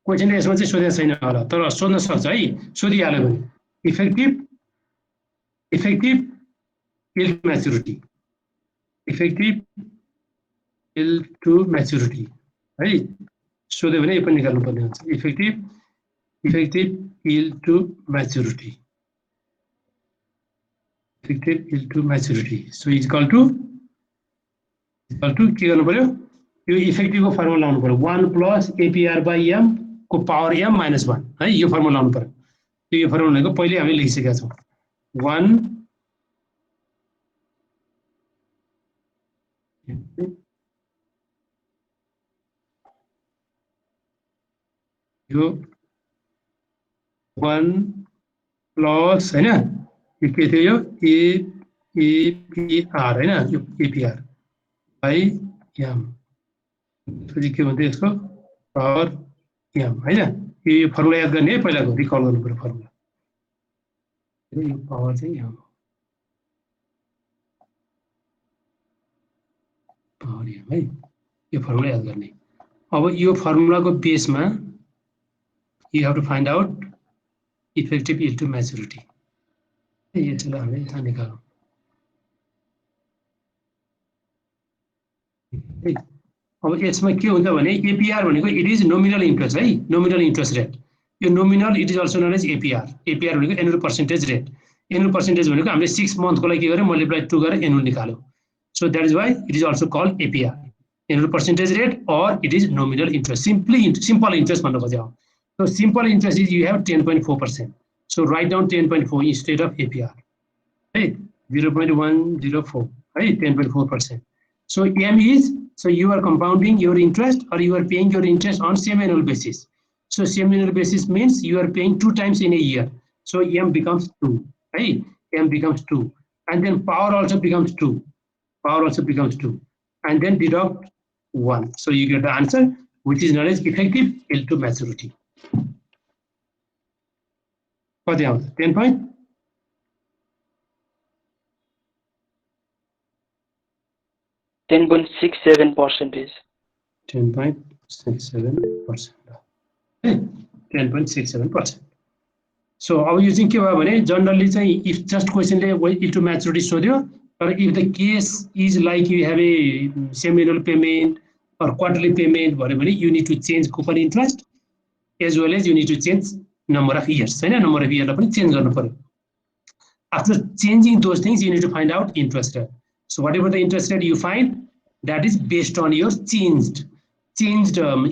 A: क्वेशनले यसमा चाहिँ सोधेको छैन होला तर सोध्न सक्छ है सोधिहाल्यो भने effective yield maturity, effective yield to maturity है सोध्यो भने यो पनि निकाल्नु पर्ने हुन्छ effective yield to maturity, effective yield to maturity. So is equal to के गर्नु पर्यो यो इफेक्टिभको फर्मुला लाउनु पर्यो 1 plus APR by M को पावर M minus 1 है यो फर्मुला लाउनु पर्यो यो फर्मुला भनेको पहिले हामीले लेखिसकेका छौं 1 यो 1 plus हैन यो के थियो यो APR हैन यो APR by M त्यसपछि के भन्दै यसको पावर M हैन यो फर्मुला याद गर्ने है पहिलाको रिकल गर्नु पर्यो फर्मुला यो पावर चाहिँ M पावर M है यो फर्मुला याद गर्ने अब यो फर्मुलाको बेसमा you have to find out effective yield to maturity ये चला हमें यहाँ निकालो अब यसमा के हुन्छ भने APR भनेको it is nominal interest है nominal interest rate यो nominal it is also known as APR भनेको annual percentage rate annual percentage भनेको हामीले 6 month को लागि के गर्यो multiply 2 गरेर annual निकाल्यो so that is why it is also called APR annual percentage rate or it is nominal interest simple interest भन्नु खोजेको so simple interest is you have 10.4%. So write down 10.4 instead of APR. Right? 0.104. Right? 10.4%. So M is so you are compounding your interest or you are paying your interest on semi-annual basis. So semi-annual basis means you are paying 2 times in a year. So M becomes 2. Right? M becomes 2. And then power also becomes 2. Power also becomes 2. And then deduct 1. So you get the answer which is known as effective yield to maturity. कति आउँछ 10 point
C: 10.67%.
A: 10.67%. So अब यो चाहिँ के भयो भने generally चाहिँ if just question ले yield to maturity सोध्यो तर if the case is like you have a semi-annual payment or quarterly payment भन्यो भने you need to change coupon interest as well as you need to change number of years हैन number of years लाई पनि change गर्नु पर्यो after changing those things you need to find out interest rate so whatever the interest rate you find that is based on your changed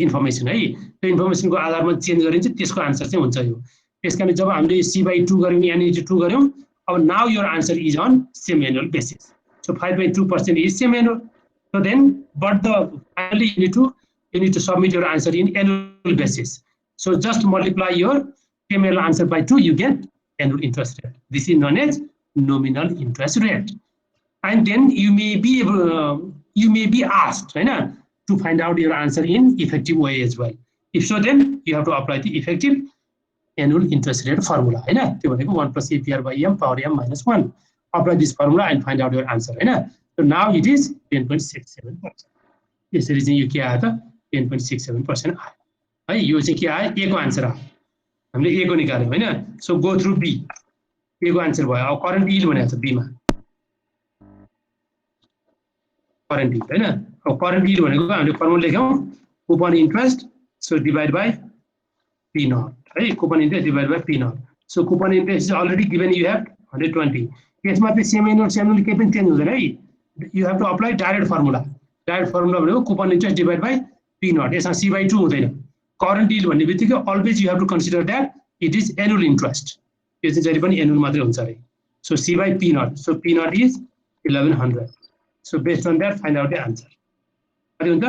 A: information है त्यो information को आधारमा change गरिन्छ त्यसको आन्सर चाहिँ हुन्छ यो त्यसकारण जब हामीले C/2 गर्यौं यानी 2 गर्यौं अब now your answer is on semi annual basis so 5.2% is semi annual so then but the finally you need to submit your answer in annual basis so just multiply your semi-annual answer by 2 you get annual interest rate this is known as nominal interest rate and then you may be asked right, to find out your answer in effective way as well if so then you have to apply the effective annual interest rate formula right? 1 plus APR by M power M minus 1 apply this formula and find out your answer right? So now it is 10.67% यसरी चाहिँ यो के आयो त 10.67% आयो है यो चाहिँ के आयो A को आन्सर आयो हामीले A को निकाल्यौ हैन so go through B A को आन्सर भयो अब करेन्ट यील्ड भनेको छ B मा करेन्ट यील्ड हैन अब करेन्ट यील्ड भनेको हामीले फर्मुला लेख्यौ coupon interest so divide by P naught है coupon interest divide by P naught so coupon interest is already given you have 120 यसमा चाहिँ सेमी एनुअल के पनि चेन्ज हुँदैन है you have to apply direct formula भनेको coupon interest divide by P naught यसमा C/2 हुँदैन current yield भन्ने बित्तिकै always you have to consider that it is annual interest यो चाहिँ जहिले पनि एनुअल मात्रै हुन्छ रे so C/P not so P not is 1100 so based on that find out the answer कति हुन्छ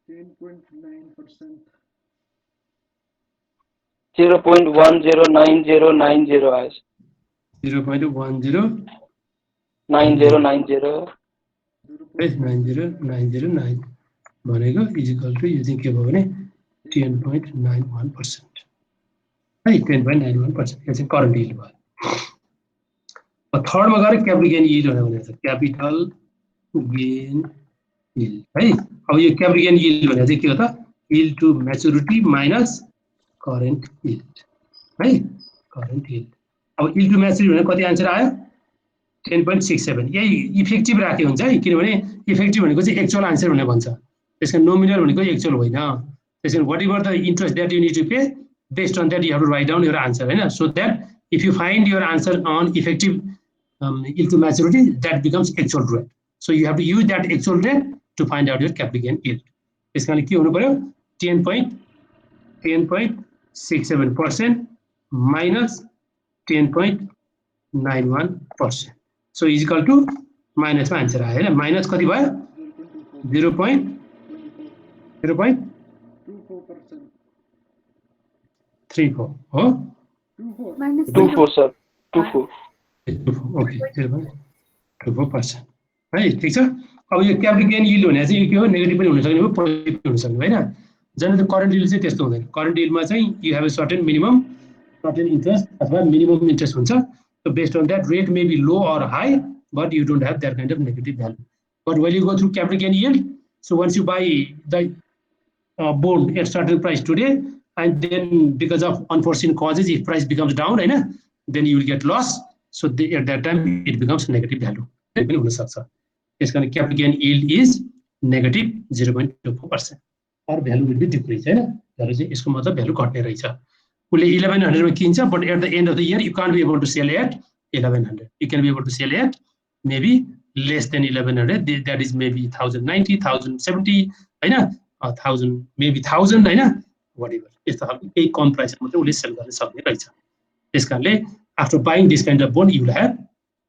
B: 10.9%.
C: 0.109090 आएछ
A: 0.10
C: 9090
A: 90909 भनेको इज इक्वल टु यो चाहिँ के भयो भने 10.91% है 10.91% यो चाहिँ करेन्ट यील्ड भयो अब थर्डमा गएर क्यापिटल गेन यील्ड भनेको छ क्यापिटल गेन यील्ड है अब यो क्यापिटल गेन यील्ड भनेको चाहिँ के हो त yield to maturity minus current yield, है current yield. अब yield to maturity भनेको कति आन्सर आयो 10.67. यही इफेक्टिभ राख्यो हुन्छ है, किनभने इफेक्टिभ भनेको चाहिँ एक्चुअल आन्सर भनेर भन्छ. त्यसकारण नोमिनल भनेको एक्चुअल होइन. त्यसकारण whatever the interest that you need to pay based on that you have to write down your answer हैन. So that if you find your answer on effective yield to maturity, that becomes actual rate. So you have to use that actual rate to find out your capital gain yield. त्यसको लागि के हुनु पर्यो 10.67% minus 10.91%. So is equal to minus मा answer आयो हैन. Minus कति भयो 0.34 हो.
F: minus
C: 24 sir 24.
A: ओके 0.24% है. ठिक छ. अब यो क्यापिटल गेन यिल्ड भने चाहिँ के हो नेगेटिभ पनि हुन सक्ने हो पोजिटिभ पनि हुन सक्ने हैन. जनरली करेन्ट यिल्ड चाहिँ त्यस्तो हुँदैन. करेन्ट यिल्डमा चाहिँ you have a certain minimum certain interest अथवा मिनिमम इन्ट्रेस्ट हुन्छ. So based on that rate may be low or high, but you don't have that kind of negative value. But when you go through capital gain yield, so once you buy the bond at certain price today, and then because of unforeseen causes, if price becomes down, then you will get loss. So at that time it becomes negative value. This kind of capital gain yield is negative 0.24%. Or value will be decreased. Value is value घट्ने रहेछ. 1100 में किन्छ, but at the end of the year you can't be able to sell at 1100. You can be able to sell at maybe less than 1100. That is maybe 1090, 1070, हैन 1000 maybe 1000 हैन whatever. यस्तो खालको केही कम प्राइसमा मात्रै उले सेल गर्न सक्ने रहेछ. त्यसकारणले after buying this kind of bond you will have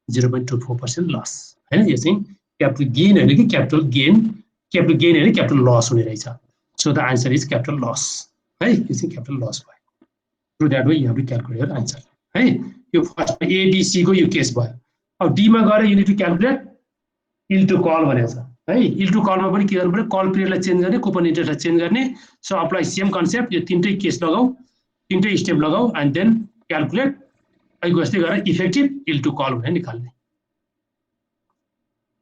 A: 0.24% loss. हैन यो चाहिँ capital gain हैन कि capital gain हैन capital loss हुने रहेछ. So the answer is capital loss. है यो चाहिँ capital loss भयो. Through that way you have to calculate your answer. है यो फर्स्ट A B C को यो केस भयो. अब D मा गएर you need to calculate yield to call भनेको छ है. yield to call मा पनि के गर्नु पर्यो कल पिरियडलाई चेन्ज गर्ने कुपन इन्ट्रेस्टलाई चेन्ज गर्ने. So apply same concept. यो तीनटै केस लगाऊ तीनटै स्टेप लगाऊ एन्ड देन क्याल्कुलेट अहिले गस्दै गरेर इफेक्टिभ yield to call भनेर निकाल्ने.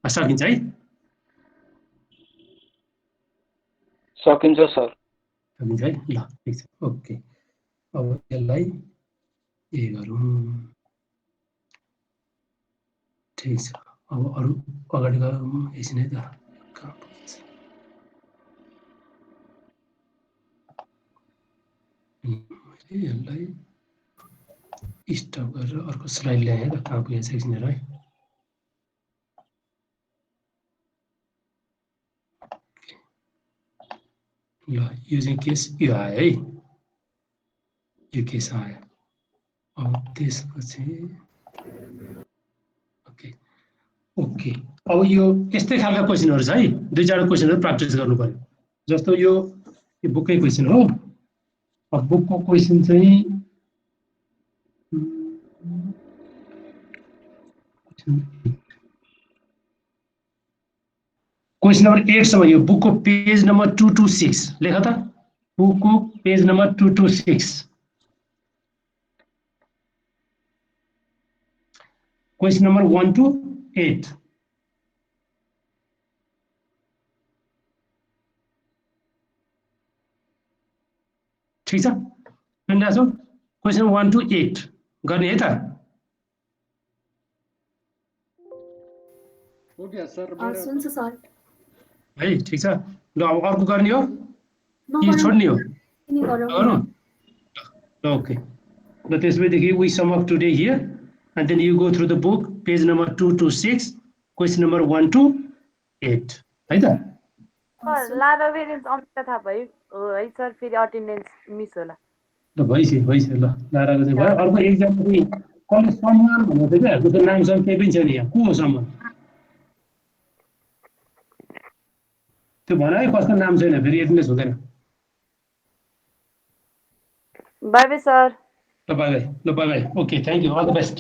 A: सकिन्छ है.
C: सकिन्छ सर.
A: सकिन्छ है. ल ठीक छ. ओके अब यसलाई ए गरौँ. ठिक छ. अब अरू अगाडि गरौँ एकछिन है त. यसलाई स्टप गरेर अर्को स्लाइड ल्याएँ त कहाँ पुगेछ एकछिन हेर है. ल यो चाहिँ केस यो आयो है. यो केस आयो. अब त्यसपछि ओके अब यो यस्तै खालका क्वेसनहरु छ है. दुई चारवटा क्वेसनहरु प्र्याक्टिस गर्नु पर्यो. जस्तो यो बुककै क्वेसन हो. अब बुकको क्वेसन चाहिँ क्वेसन नम्बर 8 सम्म. यो बुकको पेज नम्बर 226 लेख त. बुकको page number 226 question number 1 to 8. ठीक छ. सुनिरहेछौ. क्वेसन 1 to 8 गर्ने है त.
B: Okay sir.
F: सुन्छ सर.
A: है ठीक छ. ल अब अर्को गर्ने हो कि छोड्ने हो? गरौँ. ओके. ल त्यसपछि we sum up today here and then you go through the book page number 2 to 6 question number 1 to 8 है त.
G: लादा भेरिएन्स अमिता थाहा भयो है सर. फेरि अटेन्डेन्स मिस होला.
A: ल भइसक्यो ल. लाराको चाहिँ भयो. अर्को एक्जाम पनि कसले सम्मान भन्नु थियो क्या. त्यो नाम सब केही पनि छैन यहाँ. को हो सम्मान? त्यो भन है कसको नाम छैन फेरि एटेन्डेन्स हुँदैन.
G: Bye bye sir.
A: ल bye bye. Okay thank you. All the best.